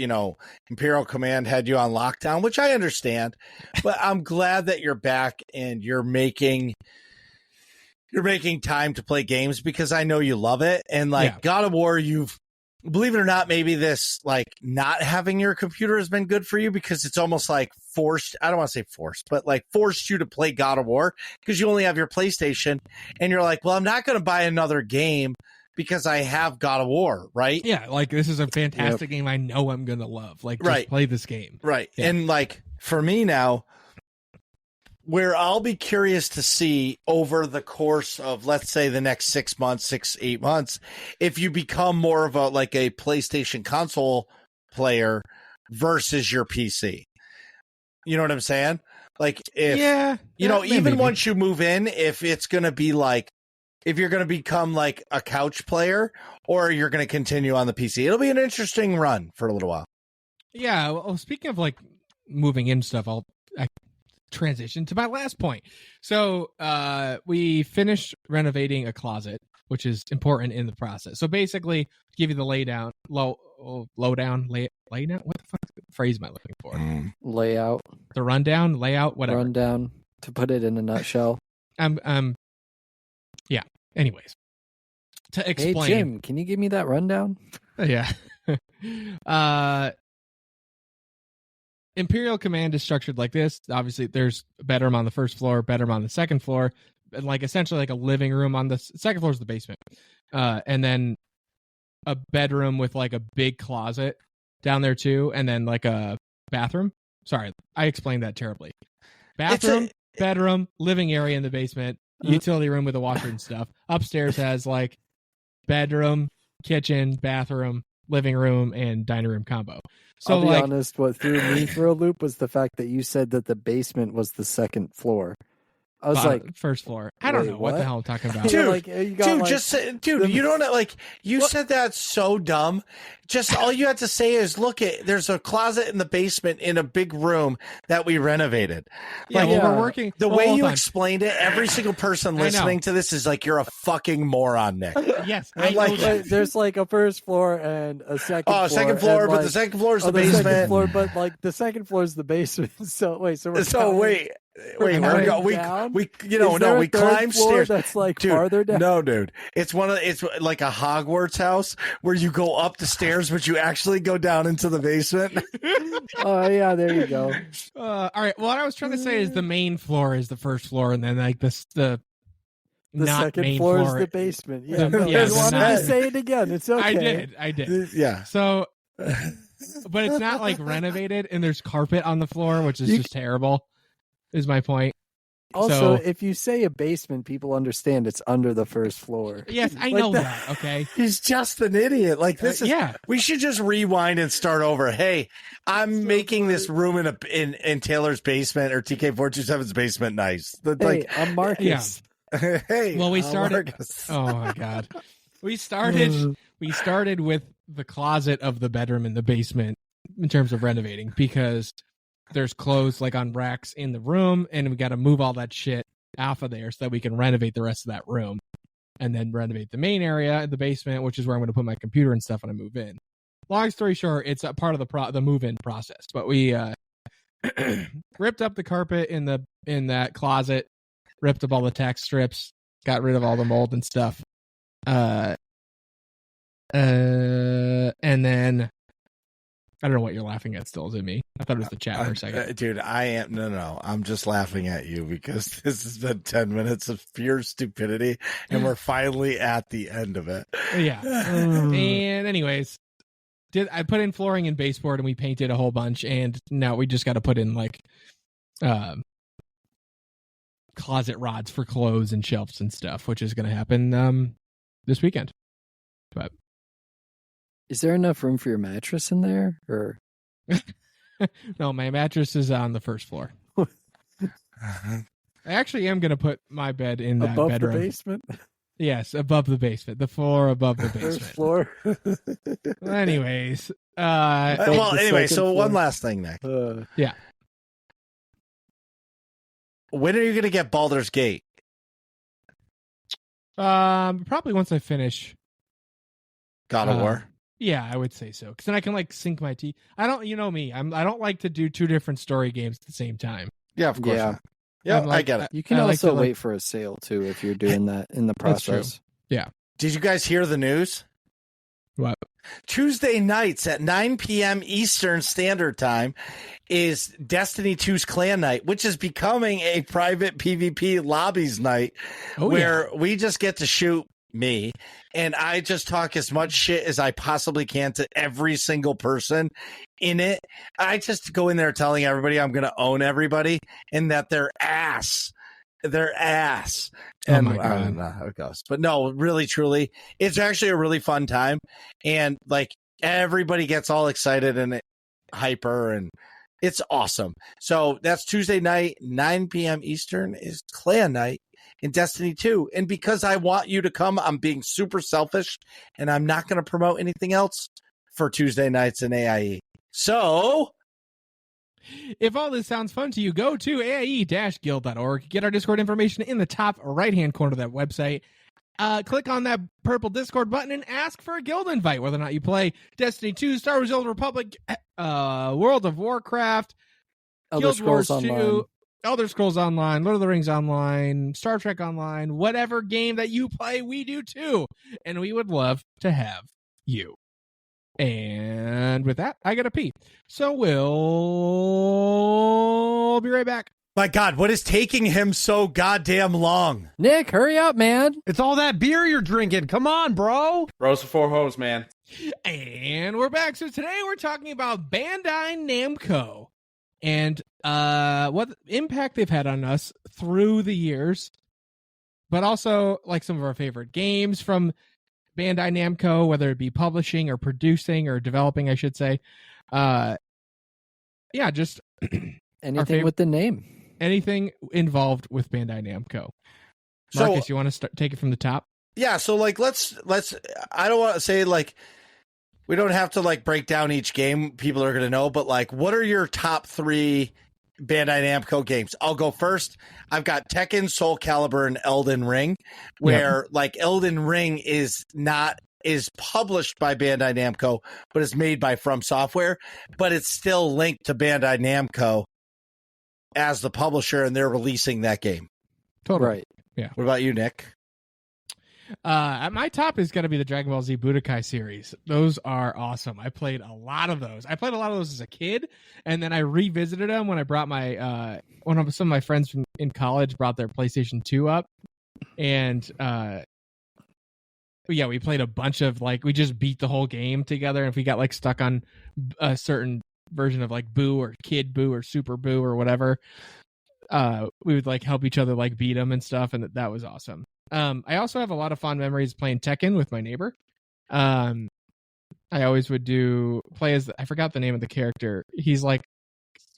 Imperial Command had you on lockdown, which I understand. But I'm glad that you're back and you're making time to play games because I know you love it. And God of War, you've believe it or not, maybe this like not having your computer has been good for you because it's almost like forced. I don't want to say forced, but like forced you to play God of War because you only have your PlayStation and you're like, well, I'm not going to buy another game because I have God of War, right? Yeah, like this is a fantastic game I know I'm going to love. Like, just Right. play this game. Right. Yeah. And like for me now, where I'll be curious to see over the course of, let's say, the next 6 months, 8 months, if you become more of a PlayStation console player versus your PC. You know what I'm saying? Like if, even once you move in, if it's going to be like, if you're going to become like a couch player or you're going to continue on the PC, it'll be an interesting run for a little while. Yeah. Well, speaking of like moving in stuff, I transition to my last point. So we finished renovating a closet, which is important in the process. So basically, to give you the lowdown. What the fuck phrase am I looking for? Layout. The rundown, layout, whatever. Rundown, to put it in a nutshell. Yeah. Anyways, to explain. Hey Jim, can you give me that rundown? Yeah. Imperial Command is structured like this. Obviously, there's a bedroom on the first floor, bedroom on the second floor, and like essentially like a living room on the second floor is the basement, and then a bedroom with like a big closet down there too, and then like a bathroom. Sorry, I explained that terribly. Bathroom, bedroom, living area in the basement, utility room with a washer and stuff. Upstairs has like bedroom, kitchen, bathroom, living room, and dining room combo. So I'll be honest, what threw me for a loop was the fact that you said that the basement was the second floor. I was like, first floor. I don't know what the hell I'm talking about. Dude, you don't know, like, you said that so dumb. Just all you had to say is, look, there's a closet in the basement in a big room that we renovated. Yeah, like, we're working. The way you explained it, every single person listening to this is like, you're a fucking moron, Nick. Yes, I like there's like a first floor and a second floor. Oh, second floor, but the second floor is the basement. Second floor, but like the second floor is the basement. So wait, wait, we climb stairs. That's like dude, farther down. No, dude, it's like a Hogwarts house where you go up the stairs, but you actually go down into the basement. Oh yeah, there you go. All right. Well, what I was trying to say is the main floor is the first floor, and then like the second floor is the basement. Yeah, you want to say it again? It's okay. I did. Yeah. So, but it's not like renovated, and there's carpet on the floor, which is just terrible. Is my point. Also, if you say a basement, people understand it's under the first floor. Yes, I know that. Okay. He's just an idiot. Like this is. Yeah. We should just rewind and start over. Hey, I'm making this room in Taylor's basement or TK427's basement nice. I'm Marcus. Yeah. Hey. Well, we started. Marcus. Oh my god. We started with the closet of the bedroom in the basement in terms of renovating because there's clothes like on racks in the room, and we got to move all that shit off of there so that we can renovate the rest of that room, and then renovate the main area in the basement, which is where I'm going to put my computer and stuff when I move in. Long story short, it's a part of the move-in process. But we ripped up the carpet in that closet, ripped up all the tack strips, got rid of all the mold and stuff, and then. I don't know what you're laughing at still, is it me? I thought it was the chat for a second. Dude, I am. No. I'm just laughing at you because this has been 10 minutes of pure stupidity and we're finally at the end of it. Yeah. And anyways, I put in flooring and baseboard and we painted a whole bunch, and now we just got to put in like closet rods for clothes and shelves and stuff, which is going to happen this weekend. But is there enough room for your mattress in there, or? No, my mattress is on the first floor. I actually am going to put my bed in that above bedroom. The basement? Yes, above the basement. The floor above the basement. First floor? Anyways. So one last thing, Nick. Yeah. When are you going to get Baldur's Gate? Probably once I finish God of War. Yeah, I would say so. Because then I can like sink my teeth. You know me. I don't like to do two different story games at the same time. Yeah, of course. Yeah, I get it. You can also wait for a sale too if you're doing that in the process. Yeah. Did you guys hear the news? What? Tuesday nights at 9 p.m. Eastern Standard Time is Destiny 2's Clan Night, which is becoming a private PvP lobbies night where we just get to shoot me and I just talk as much shit as I possibly can to every single person in it. I just go in there telling everybody I'm going to own everybody and that they're ass. They're ass. And my God. I don't know how it goes. But no, really, truly, it's actually a really fun time. And like everybody gets all excited and hyper and it's awesome. So that's Tuesday night, 9 p.m. Eastern is Clan Night in Destiny 2. And because I want you to come, I'm being super selfish and I'm not going to promote anything else for Tuesday nights in AIE. So if all this sounds fun to you, go to aie-guild.org. Get our Discord information in the top right-hand corner of that website. Click on that purple Discord button and ask for a guild invite, whether or not you play Destiny 2, Star Wars: The Old Republic, World of Warcraft, Guild Wars 2, Elder Scrolls Online, Lord of the Rings Online, Star Trek Online, whatever game that you play, we do too. And we would love to have you. And with that, I gotta pee. So we'll be right back. my God, what is taking him so goddamn long? Nick, hurry up, man. It's all that beer you're drinking. Come on, bro. Bros before hoes, man. And we're back. So today we're talking about Bandai Namco and what impact they've had on us through the years, but also like some of our favorite games from Bandai Namco, whether it be publishing or producing or developing, I should say. Yeah, just anything with the name. Anything involved with Bandai Namco. Marcus, you want to take it from the top? Yeah, so like let's I don't want to say like we don't have to like break down each game, people are going to know, but like what are your top 3 Bandai Namco games? I'll go first. I've got Tekken, Soul Calibur, and Elden Ring, where like Elden Ring is published by Bandai Namco, but it's made by From Software, but it's still linked to Bandai Namco as the publisher, and they're releasing that game. Totally. Right. Yeah. What about you, Nick? At my top is going to be the Dragon Ball Z Budokai series. Those are awesome. I played a lot of those. I played a lot of those as a kid, and then I revisited them when I brought my some of my friends from in college brought their PlayStation 2 up, and yeah, we played a bunch of like we just beat the whole game together. And if we got like stuck on a certain version of like Boo or Kid Boo or Super Boo or whatever, we would like help each other like beat them and stuff, and that was awesome. I also have a lot of fond memories playing Tekken with my neighbor. I always would play as I forgot the name of the character. He's like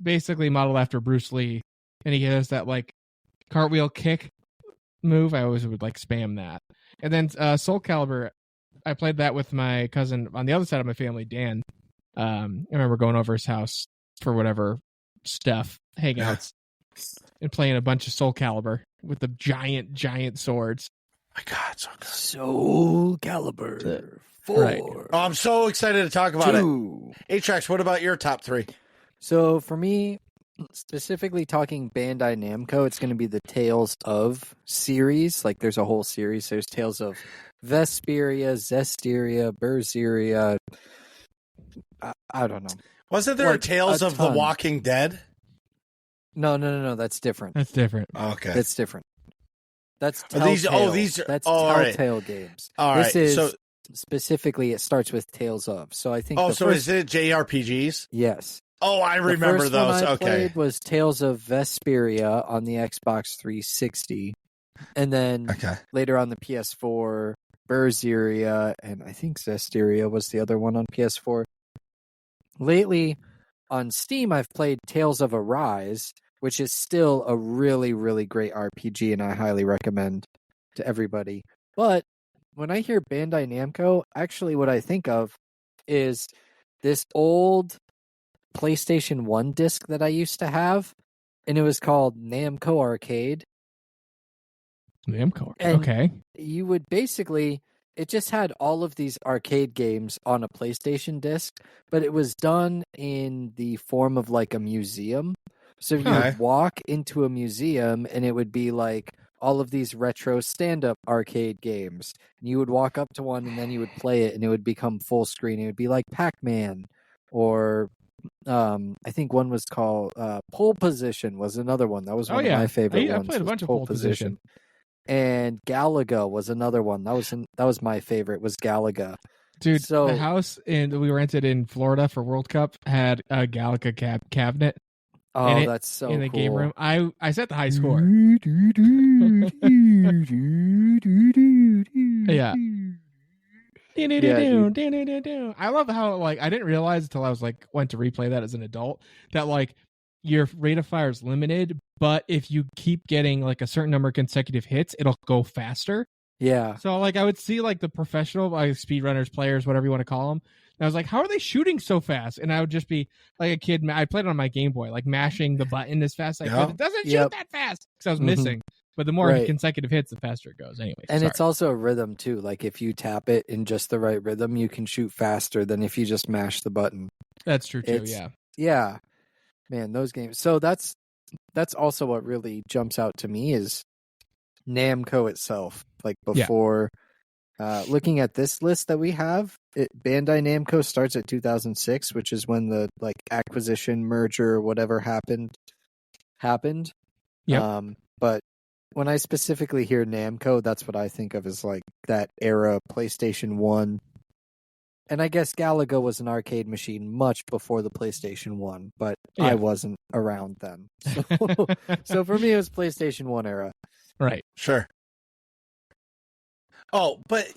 basically modeled after Bruce Lee, and he has that like cartwheel kick move. I always would like spam that. And then Soul Calibur, I played that with my cousin on the other side of my family, Dan. I remember going over his house for whatever stuff, hangouts, and playing a bunch of Soul Calibur with the giant swords. My God, so good. Soul Calibur 4. Right. Oh, I'm so excited to talk about it. Atrax, what about your top 3? So for me, specifically talking Bandai Namco, it's going to be the Tales of series. Like there's a whole series. There's Tales of Vesperia, Zestiria, Berseria. I don't know. Wasn't there Like, a Tales a of the ton. Walking Dead? No. That's different. That's different. Okay. That's different. That's Are these- Telltale. these are- That's all right. Telltale games. All This right. is So, specifically, it starts with Tales of. So I think. is it JRPGs? Yes. Oh, I remember the first those. One I Okay. played was Tales of Vesperia on the Xbox 360, and then later on the PS4, Berseria, and I think Zestiria was the other one on PS4. Lately, on Steam, I've played Tales of Arise, which is still a really, really great RPG, and I highly recommend to everybody. But when I hear Bandai Namco, actually what I think of is this old PlayStation 1 disc that I used to have, and it was called Namco Arcade. Namco. And Okay. You would basically, it just had all of these arcade games on a PlayStation disc, but it was done in the form of like a museum. So you would walk into a museum and it would be like all of these retro stand-up arcade games. And you would walk up to one and then you would play it and it would become full screen. It would be like Pac-Man, or I think one was called Pole Position was another one. That was one of my favorite ones. I played a bunch of Pole Position. And Galaga was another one. That was my favorite, was Galaga. Dude, So, the house we rented in Florida for World Cup had a Galaga cabinet that's so in the cool. game room. I set the high score. Yeah. I love how, like, I didn't realize until I was like went to replay that as an adult that like your rate of fire is limited, but if you keep getting like a certain number of consecutive hits, it'll go faster. Yeah. So like I would see like the professional speedrunners, players, whatever you want to call them. And I was like, how are they shooting so fast? And I would just be like a kid. I played it on my Game Boy, like mashing the button as fast as I could. It doesn't shoot that fast because I was missing. But the more consecutive hits, the faster it goes. Anyway, and it's also a rhythm too. Like if you tap it in just the right rhythm, you can shoot faster than if you just mash the button. That's true too. Yeah, man, those games. So that's also what really jumps out to me is Namco itself. Like before, looking at this list that we have, Bandai Namco starts at 2006, which is when the like acquisition, merger, or whatever happened. Yeah. But when I specifically hear Namco, that's what I think of as like that era PlayStation 1. And I guess Galaga was an arcade machine much before the PlayStation 1, but I wasn't around then. So for me, it was PlayStation 1 era. Right. Sure. Oh, but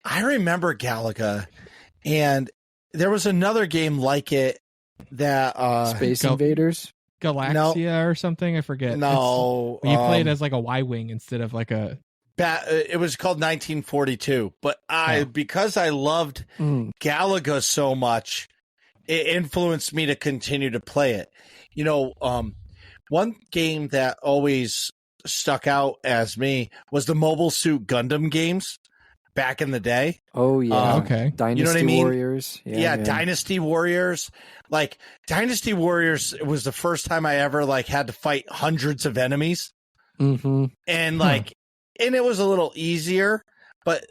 I remember Galaga, and there was another game like it that Space Invaders? Galaxia or something, I forget. No, you played as like a Y-wing instead of like a. It was called 1942, but because I loved Galaga so much, it influenced me to continue to play it. One game that always stuck out as me was the Mobile Suit Gundam games back in the day. Oh yeah, okay. Dynasty you know what I mean? Warriors. Yeah, Dynasty Warriors. Like Dynasty Warriors was the first time I ever like had to fight hundreds of enemies, and and it was a little easier. But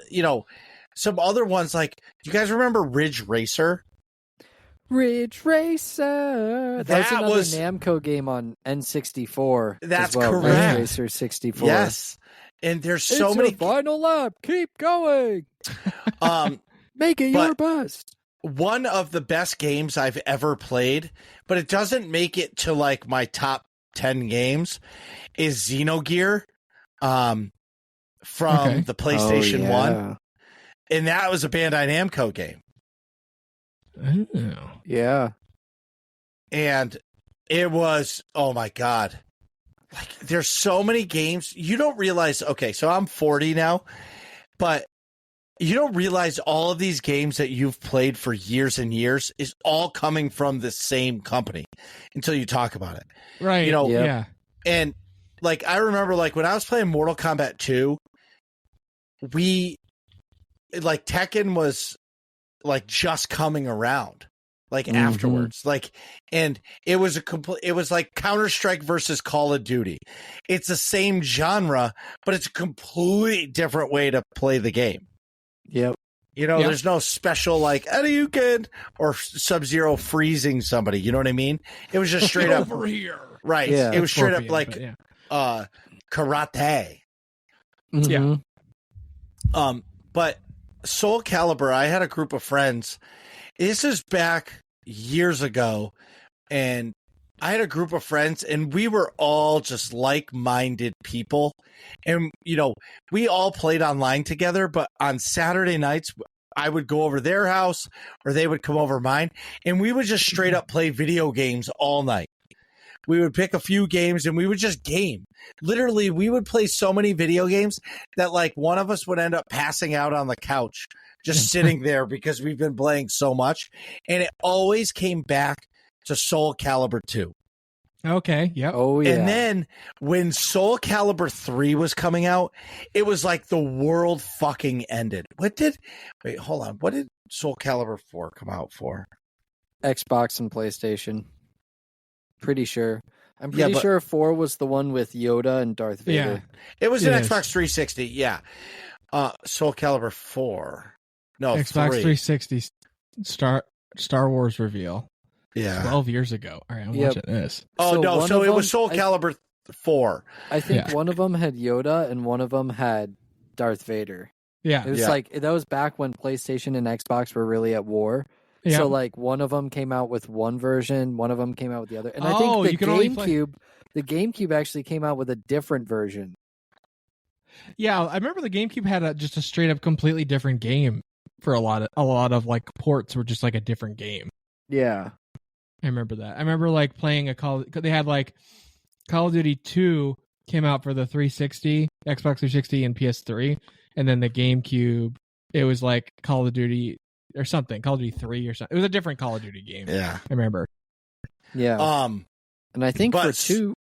some other ones like, you guys remember Ridge Racer? Ridge Racer. That was another Namco game on N64. That's as well. correct. Ridge Racer 64. Yes. And there's so many. Your final lap. Keep going. Make it your best. One of the best games I've ever played, but it doesn't make it to like my top 10 games, is Xenogear from the PlayStation 1. And that was a Bandai Namco game. Oh. Yeah. And it was, oh my God. Like, there's so many games. You don't realize, okay, so I'm 40 now, but you don't realize all of these games that you've played for years and years is all coming from the same company until you talk about it. Right. Yeah. And like, I remember like when I was playing Mortal Kombat 2, Tekken was like just coming around like afterwards, like, and it was it was like Counter-Strike versus Call of Duty. It's the same genre, but it's a completely different way to play the game. Yep. There's no special like Hadouken or Sub-Zero freezing somebody. You know what I mean? It was just straight up over here. Right. Yeah, it was straight up like karate. Mm-hmm. Yeah. But Soul Calibur, I had a group of friends. This is back years ago, and I had a group of friends, and we were all just like-minded people. And, we all played online together, but on Saturday nights, I would go over their house or they would come over mine, and we would just straight up play video games all night. We would pick a few games and we would just game. Literally, we would play so many video games that like one of us would end up passing out on the couch, just sitting there because we've been playing so much. And it always came back to Soul Calibur 2. Okay. Yep. Oh, yeah. And then when Soul Calibur 3 was coming out, it was like the world fucking ended. Wait, hold on. What did Soul Calibur 4 come out for? Xbox and PlayStation. Pretty sure. I'm pretty sure 4 was the one with Yoda and Darth Vader. Yeah. It was an Xbox 360. Yeah. Soul Calibur 4. No, Xbox 3. 360 Star Wars reveal. Yeah. 12 years ago. All right, I'm watching this. Oh, So so it them, was Soul Calibur 4. I think one of them had Yoda and one of them had Darth Vader. Yeah. It was like, that was back when PlayStation and Xbox were really at war. Yeah. So like one of them came out with one version, one of them came out with the other. And I think the GameCube actually came out with a different version. Yeah, I remember the GameCube had just a straight up completely different game for a lot of like ports were just like a different game. Yeah. I remember that. I remember like playing they had like Call of Duty 2 came out for the 360, Xbox 360 and PS3, and then the GameCube it was like Call of Duty or something, Call of Duty 3 or something. It was a different Call of Duty game. Yeah. I remember. Yeah. And I think for 2,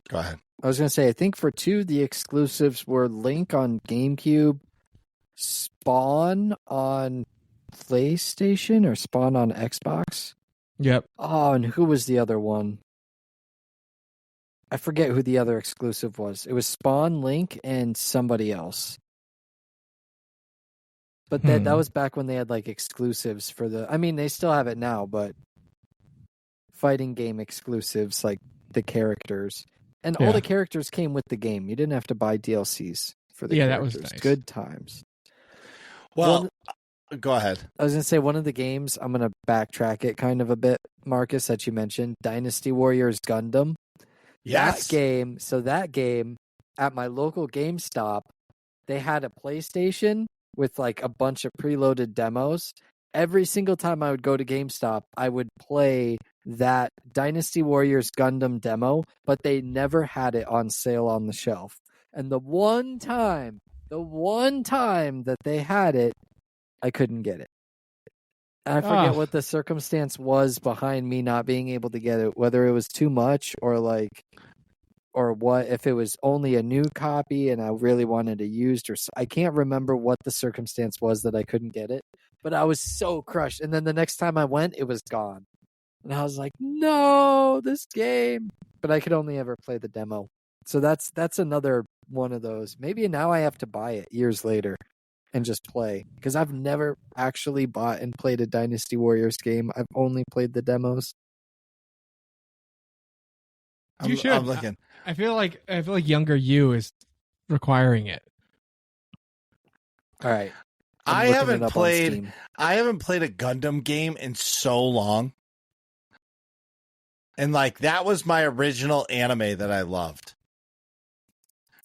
go ahead. I was going to say, I think for 2, the exclusives were Link on GameCube, Spawn on PlayStation, or Spawn on Xbox. Yep. Oh, and who was the other one? I forget who the other exclusive was. It was Spawn, Link, and somebody else. But that was back when they had like exclusives for I mean, they still have it now, but fighting game exclusives, like the characters. And all the characters came with the game. You didn't have to buy DLCs for the characters. That was nice. Good times. Well, go ahead. I was going to say, one of the games, I'm going to backtrack it kind of a bit, Marcus, that you mentioned, Dynasty Warriors Gundam. Yes. That game, at my local GameStop, they had a PlayStation with like a bunch of preloaded demos. Every single time I would go to GameStop, I would play that Dynasty Warriors Gundam demo, but they never had it on sale on the shelf. And the one time that they had it, I couldn't get it. I forget what the circumstance was behind me not being able to get it, whether it was too much or what, if it was only a new copy and I really wanted it used, or I can't remember what the circumstance was that I couldn't get it, but I was so crushed. And then the next time I went, it was gone. And I was like, no, this game. But I could only ever play the demo. So that's another one of those. Maybe now I have to buy it years later and just play, because I've never actually bought and played a Dynasty Warriors game. I've only played the demos. You should. I'm looking. I feel like younger you is requiring it. All right. I haven't played a Gundam game in so long. And like that was my original anime that I loved.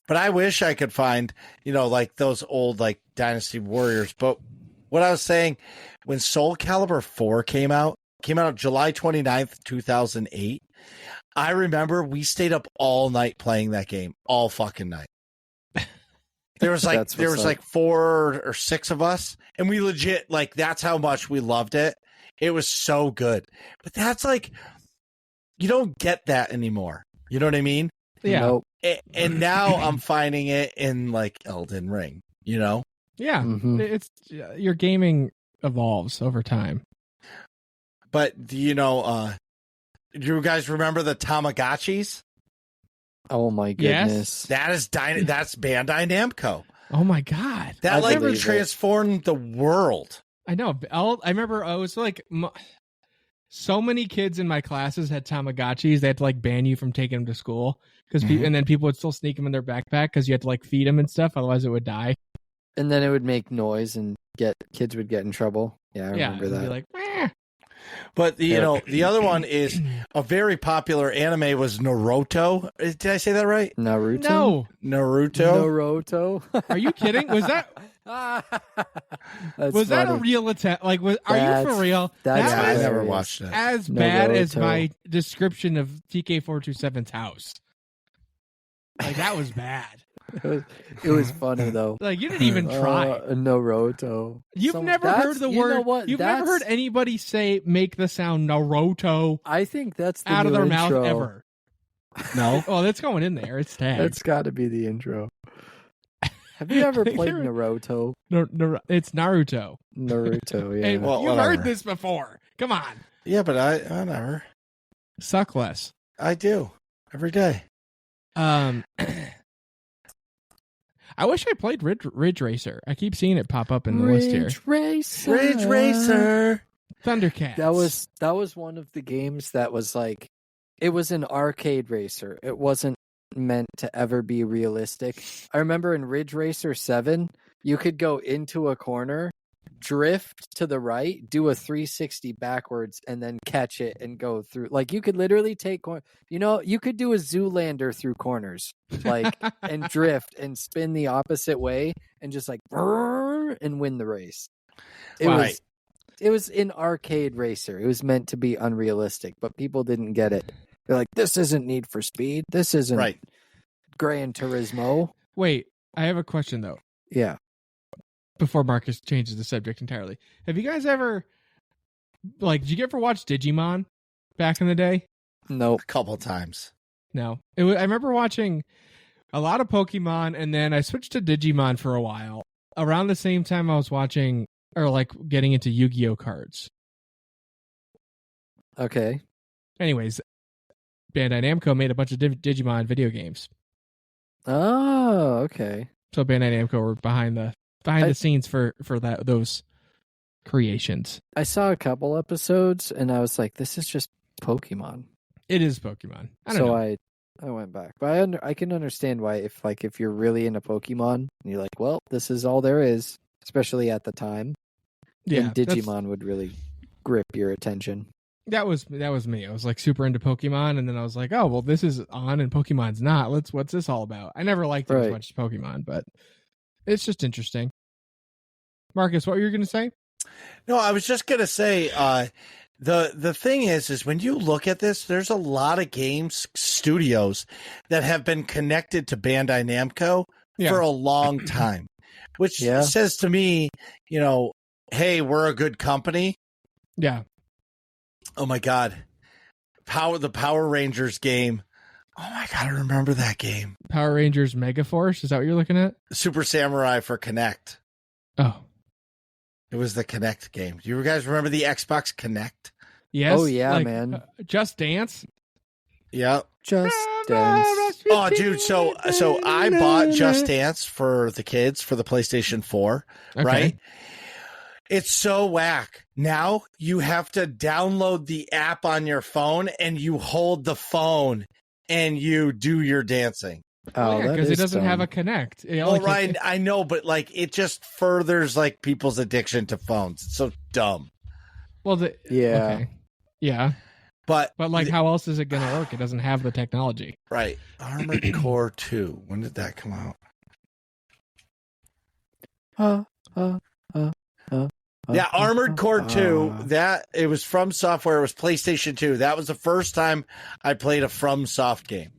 But I wish I could find, like those old like Dynasty Warriors. But what I was saying, when Soul Calibur 4 came out July 29th, 2008. I remember we stayed up all night playing that game, all fucking night. There was like 4 or 6 of us, and we legit, like, that's how much we loved it. It was so good. But that's like, you don't get that anymore. You know what I mean? Yeah. Nope. And now I'm finding it in like Elden Ring, Yeah. Mm-hmm. It's your gaming evolves over time. But do you you guys remember the Tamagotchis? Oh my goodness. That's Bandai Namco. Oh my god. That transformed the world. I know. I remember I was like so many kids in my classes had Tamagotchis. They had to like ban you from taking them to school because and then people would still sneak them in their backpack because you had to like feed them and stuff. Otherwise, it would die. And then it would make noise and kids would get in trouble. Yeah, I remember that. Be like, meh. But the other one is a very popular anime was Naruto. Did I say that right? Naruto? No. Naruto? Are you kidding? Was that that a real attempt? Like, are you for real? I never watched it. As bad as my description of TK427's house. Like, that was bad. It was funny though. Like, you didn't even try. Naruto. You've never heard the word. You've never heard anybody make the sound Naruto. I think that's the out of their intro. mouth ever. No. Oh, that's going in there. It's tagged. That's got to be the intro. Have you ever played Naruto? No, it's Naruto. Naruto, yeah. Hey, you've heard this before. Come on. Yeah, but I never. Suck less. I do. every day. I wish I played Ridge Racer. I keep seeing it pop up in the list here. Ridge Racer. Thundercats. That was one of the games that was like, it was an arcade racer. It wasn't meant to ever be realistic. I remember in Ridge Racer 7, you could go into a corner, drift to the right, do a 360 backwards, and then catch it and go through. Like, you could literally take, you could do a Zoolander through corners, like, and drift and spin the opposite way and just like and win the race. It was an arcade racer. It was meant to be unrealistic, but people didn't get it. They're like, this isn't Need for Speed. This isn't Gran Turismo. Wait, I have a question though. Yeah. Before Marcus changes the subject entirely, have you guys ever, did you ever watch Digimon back in the day? Nope. A couple times. No. I remember watching a lot of Pokemon, and then I switched to Digimon for a while. Around the same time I was watching, or getting into Yu-Gi-Oh cards. Okay. Anyways, Bandai Namco made a bunch of Digimon video games. Oh, okay. So Bandai Namco were behind the scenes for those creations. I saw a couple episodes and I was like, this is just Pokemon. It is Pokemon. I don't know. I went back. But I can understand why if you're really into Pokemon and you're like, well, this is all there is, especially at the time. Yeah, then Digimon would really grip your attention. That was me. I was super into Pokemon, and then I was like, oh well, this is on and Pokemon's not. What's this all about? I never liked it as much as Pokemon, but it's just interesting. Marcus, what were you going to say? No, I was just going to say, the thing is when you look at this, there's a lot of games studios that have been connected to Bandai Namco for a long time, which says to me, hey, we're a good company. Yeah. Oh my God. The Power Rangers game. Oh my God, I remember that game. Power Rangers Megaforce, is that what you're looking at? Super Samurai for Kinect. Oh. It was the Kinect game. Do you guys remember the Xbox Kinect? Yes. Oh yeah, man. Just Dance? Yep. Just Dance. Oh, dude, so I bought Just Dance for the kids for the PlayStation 4, right? It's so whack. Now you have to download the app on your phone and you hold the phone and you do your dancing. Oh, yeah, because it doesn't have a Connect. Right, I know, but it just furthers people's addiction to phones. It's so dumb. Well, okay. Yeah. But how else is it going to work? It doesn't have the technology. Right. Armored Core 2. When did that come out? Yeah, Armored Core 2. It was From Software. It was PlayStation 2. That was the first time I played a From Soft game.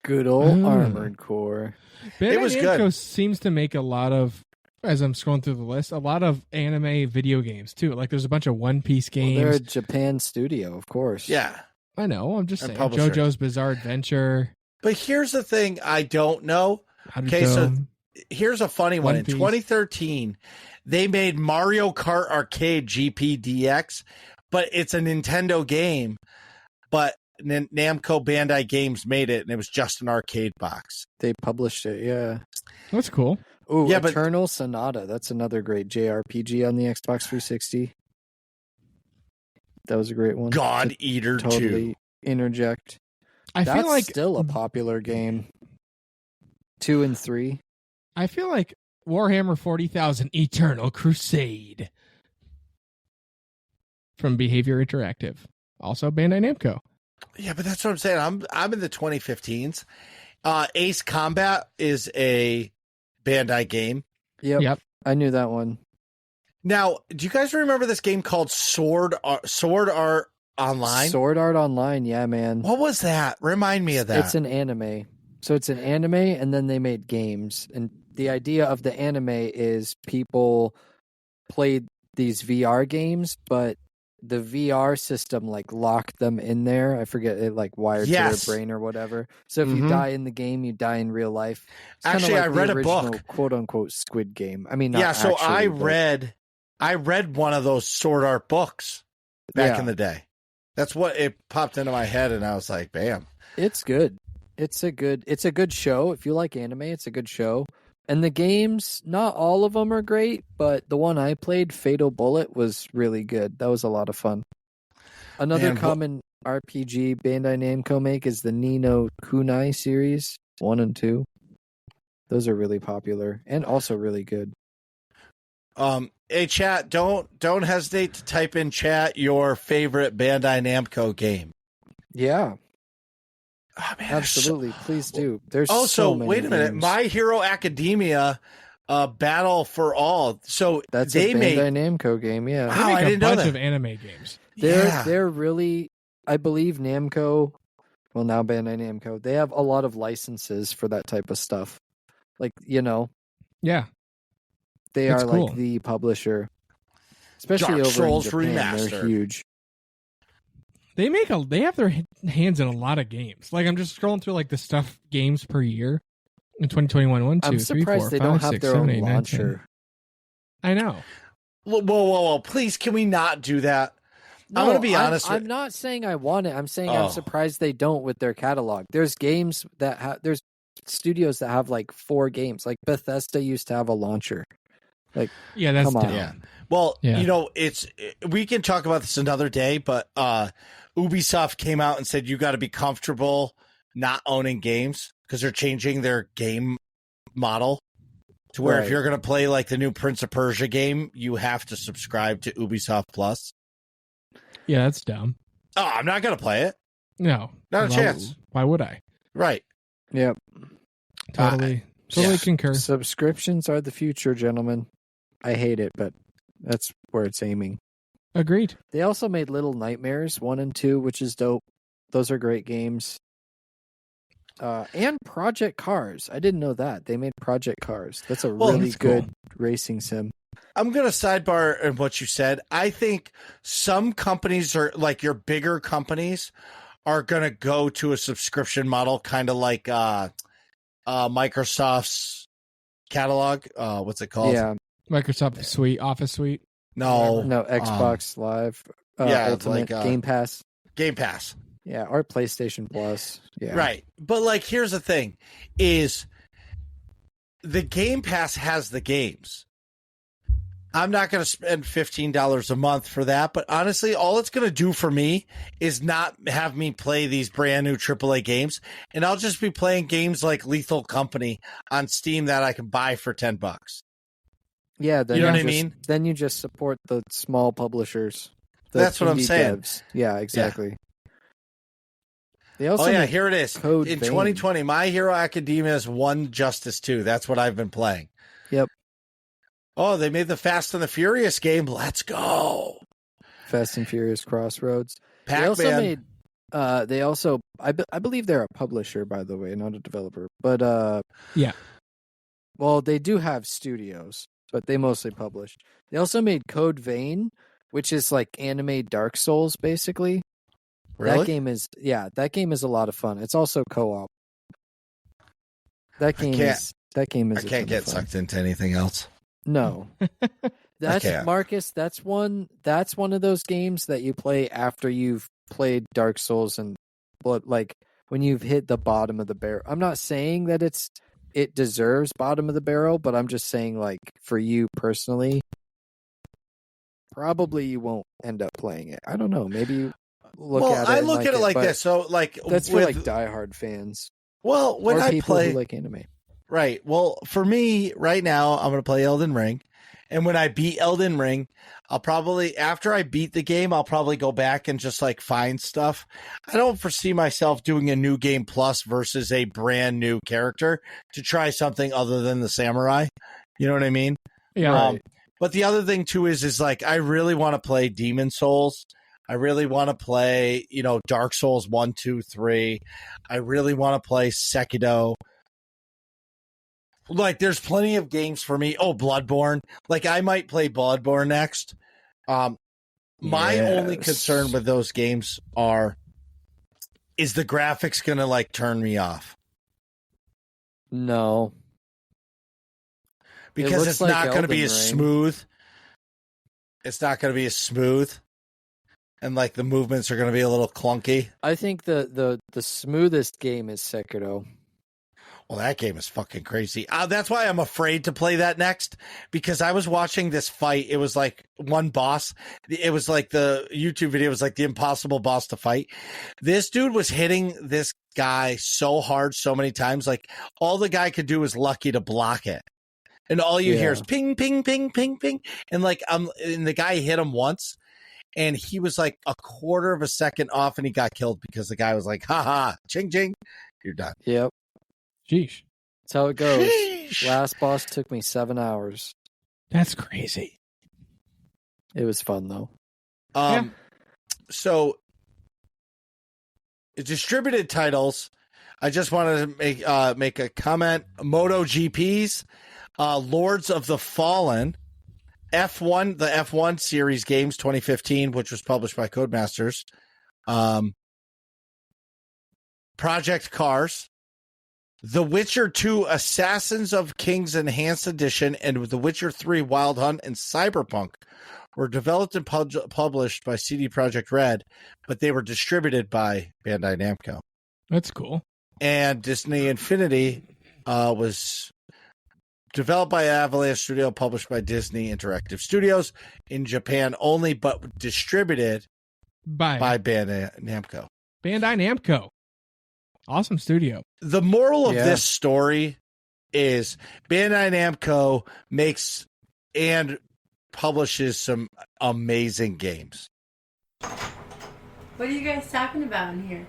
Good old Armored Core. It was good. Seems to make a lot of, as I'm scrolling through the list, a lot of anime video games too. There's a bunch of One Piece games. Well, they're a Japan studio, of course. Yeah. I know. I'm just saying. Publisher. JoJo's Bizarre Adventure. But here's the thing I don't know. Okay, so here's a funny one. In 2013, they made Mario Kart Arcade GPDX, but it's a Nintendo game. But Namco Bandai Games made it, and it was just an arcade box. They published it, yeah. That's cool. Oh, yeah, Eternal Sonata. That's another great JRPG on the Xbox 360. That was a great one. God Eater 2. Totally interject. That's feel like still a popular game. 2 and 3. I feel like Warhammer 40,000 Eternal Crusade from Behavior Interactive. Also Bandai Namco. Yeah, but that's what I'm saying. I'm in the 2015s. Ace Combat is a Bandai game. Yep. I knew that one. Now, do you guys remember this game called Sword Art Online? Sword Art Online, yeah, man. What was that? Remind me of that. It's an anime. So it's an anime, and then they made games. And the idea of the anime is people played these VR games, but the VR system locked them in there. I forget, it wired to their brain or whatever. So if you die in the game, you die in real life. It's actually, I read a book, quote unquote Squid Game. I mean, not yeah. So actually, I read one of those Sword Art books back in the day. That's what it popped into my head, and I was like, bam. It's good. It's a good show. If you like anime, it's a good show. And the games, not all of them are great, but the one I played, Fatal Bullet, was really good. That was a lot of fun. Another common RPG Bandai Namco make is the Ni no Kunai series 1 and 2. Those are really popular and also really good. Hey, chat, don't hesitate to type in chat your favorite Bandai Namco game. Yeah. Oh, man, absolutely. Please do. There's also, so many wait a minute. games. My Hero Academia Battle for All. So that's they a Bandai Namco game, yeah. They make I didn't know bunch that. of anime games. They're really, I believe Namco, well now Bandai Namco, they have a lot of licenses for that type of stuff. Like, Yeah. They That's are cool. like the publisher, especially Dark over Souls in Japan. Remastered. They're huge. They have their hands in a lot of games. Like I'm just scrolling through like the stuff games per year in 2021. 1, 2, I'm 3, 4, surprised they 5, don't have 6, their 7, own 8, 9, 10. launcher. I know. Whoa. Please, can we not do that? I'm going to be honest. I'm not saying I want it. I'm saying I'm surprised they don't with their catalog. There's games that there's studios that have like 4 games. Like Bethesda used to have a launcher. Like, yeah, that's come on. dumb. Yeah. Well, we can talk about this another day, but Ubisoft came out and said you got to be comfortable not owning games because they're changing their game model to where if you're going to play like the new Prince of Persia game, you have to subscribe to Ubisoft Plus. Yeah, that's dumb. Oh, I'm not going to play it. No. Not a chance. Why would I? Right. Yep. Totally concur. Subscriptions are the future, gentlemen. I hate it, but that's where it's aiming. Agreed. They also made Little Nightmares 1 and 2, which is dope. Those are great games. And Project Cars. I didn't know that. They made Project Cars. That's a really good racing sim. I'm going to sidebar in what you said. I think some companies are like your bigger companies are going to go to a subscription model, kind of like Microsoft's catalog. What's it called? Yeah. Microsoft Suite, Office Suite. No, Xbox Live. Ultimate Game Pass. Game Pass. Yeah, or PlayStation Plus. Yeah. Right. But like, here's the thing is the Game Pass has the games. I'm not going to spend $15 a month for that, but honestly, all it's going to do for me is not have me play these brand new AAA games, and I'll just be playing games like Lethal Company on Steam that I can buy for $10. Yeah, then you know what I mean? Then you just support the small publishers. That's what I'm saying. Devs. Yeah, exactly. Yeah. They also here it is. Code in Vein. 2020, My Hero Academia is one Justice 2. That's what I've been playing. Yep. Oh, they made the Fast and the Furious game. Let's go. Fast and Furious Crossroads. Pac-Man. They also I believe they're a publisher, by the way, not a developer. But yeah. Well, they do have studios, but they mostly publish. They also made Code Vein, which is like anime Dark Souls, basically. Really? That game is a lot of fun. It's also co-op. That game is I can't get fun. sucked into anything else. No. That's Marcus, that's one of those games that you play after you've played Dark Souls and like when you've hit the bottom of the barrel. I'm not saying that it deserves bottom of the barrel, but I'm just saying like for you personally, probably you won't end up playing it. I don't know. Maybe you look at it. I look at it like this. So like that's for like diehard fans. Well, when or I people play who like anime. Right. Well, for me right now, I'm going to play Elden Ring. And when I beat Elden Ring, I'll probably, after I beat the game, I'll probably go back and just like find stuff. I don't foresee myself doing a new game plus versus a brand new character to try something other than the samurai. You know what I mean? Yeah. Right. But the other thing too is like, I really want to play Demon Souls. I really want to play, Dark Souls 1, 2, 3. I really want to play Sekiro. Like, there's plenty of games for me. Oh, Bloodborne. Like, I might play Bloodborne next. My only concern with those games is the graphics going to, like, turn me off? No. Because it's not going to be as smooth. It's not going to be as smooth. and like the movements are going to be a little clunky. I think the smoothest game is Sekiro. Well, that game is fucking crazy. That's why I'm afraid to play that next, because I was watching this fight. It was like one boss. It was like the YouTube video was like the impossible boss to fight. This dude was hitting this guy so hard so many times. Like all the guy could do was lucky to block it. And all you hear is ping, ping, ping, ping, ping. And like, and the guy hit him once and he was like a quarter of a second off and he got killed because the guy was like, haha, ching, ching, you're done. Yep. Sheesh. That's how it goes. Sheesh. Last boss took me 7 hours. That's crazy. It was fun though. So distributed titles. I just wanted to make a comment. MotoGPs, Lords of the Fallen, F1, the F1 series games 2015, which was published by Codemasters, Project Cars, The Witcher 2 Assassins of Kings Enhanced Edition, and The Witcher 3 Wild Hunt and Cyberpunk were developed and published by CD Projekt Red, but they were distributed by Bandai Namco. That's cool. And Disney Infinity was developed by Avalanche Studio, published by Disney Interactive Studios in Japan only, but distributed by Bandai Namco. Bandai Namco. Awesome studio. The moral of this story is Bandai Namco makes and publishes some amazing games. What are you guys talking about in here?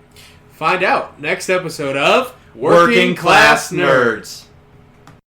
Find out next episode of Working Class Nerds.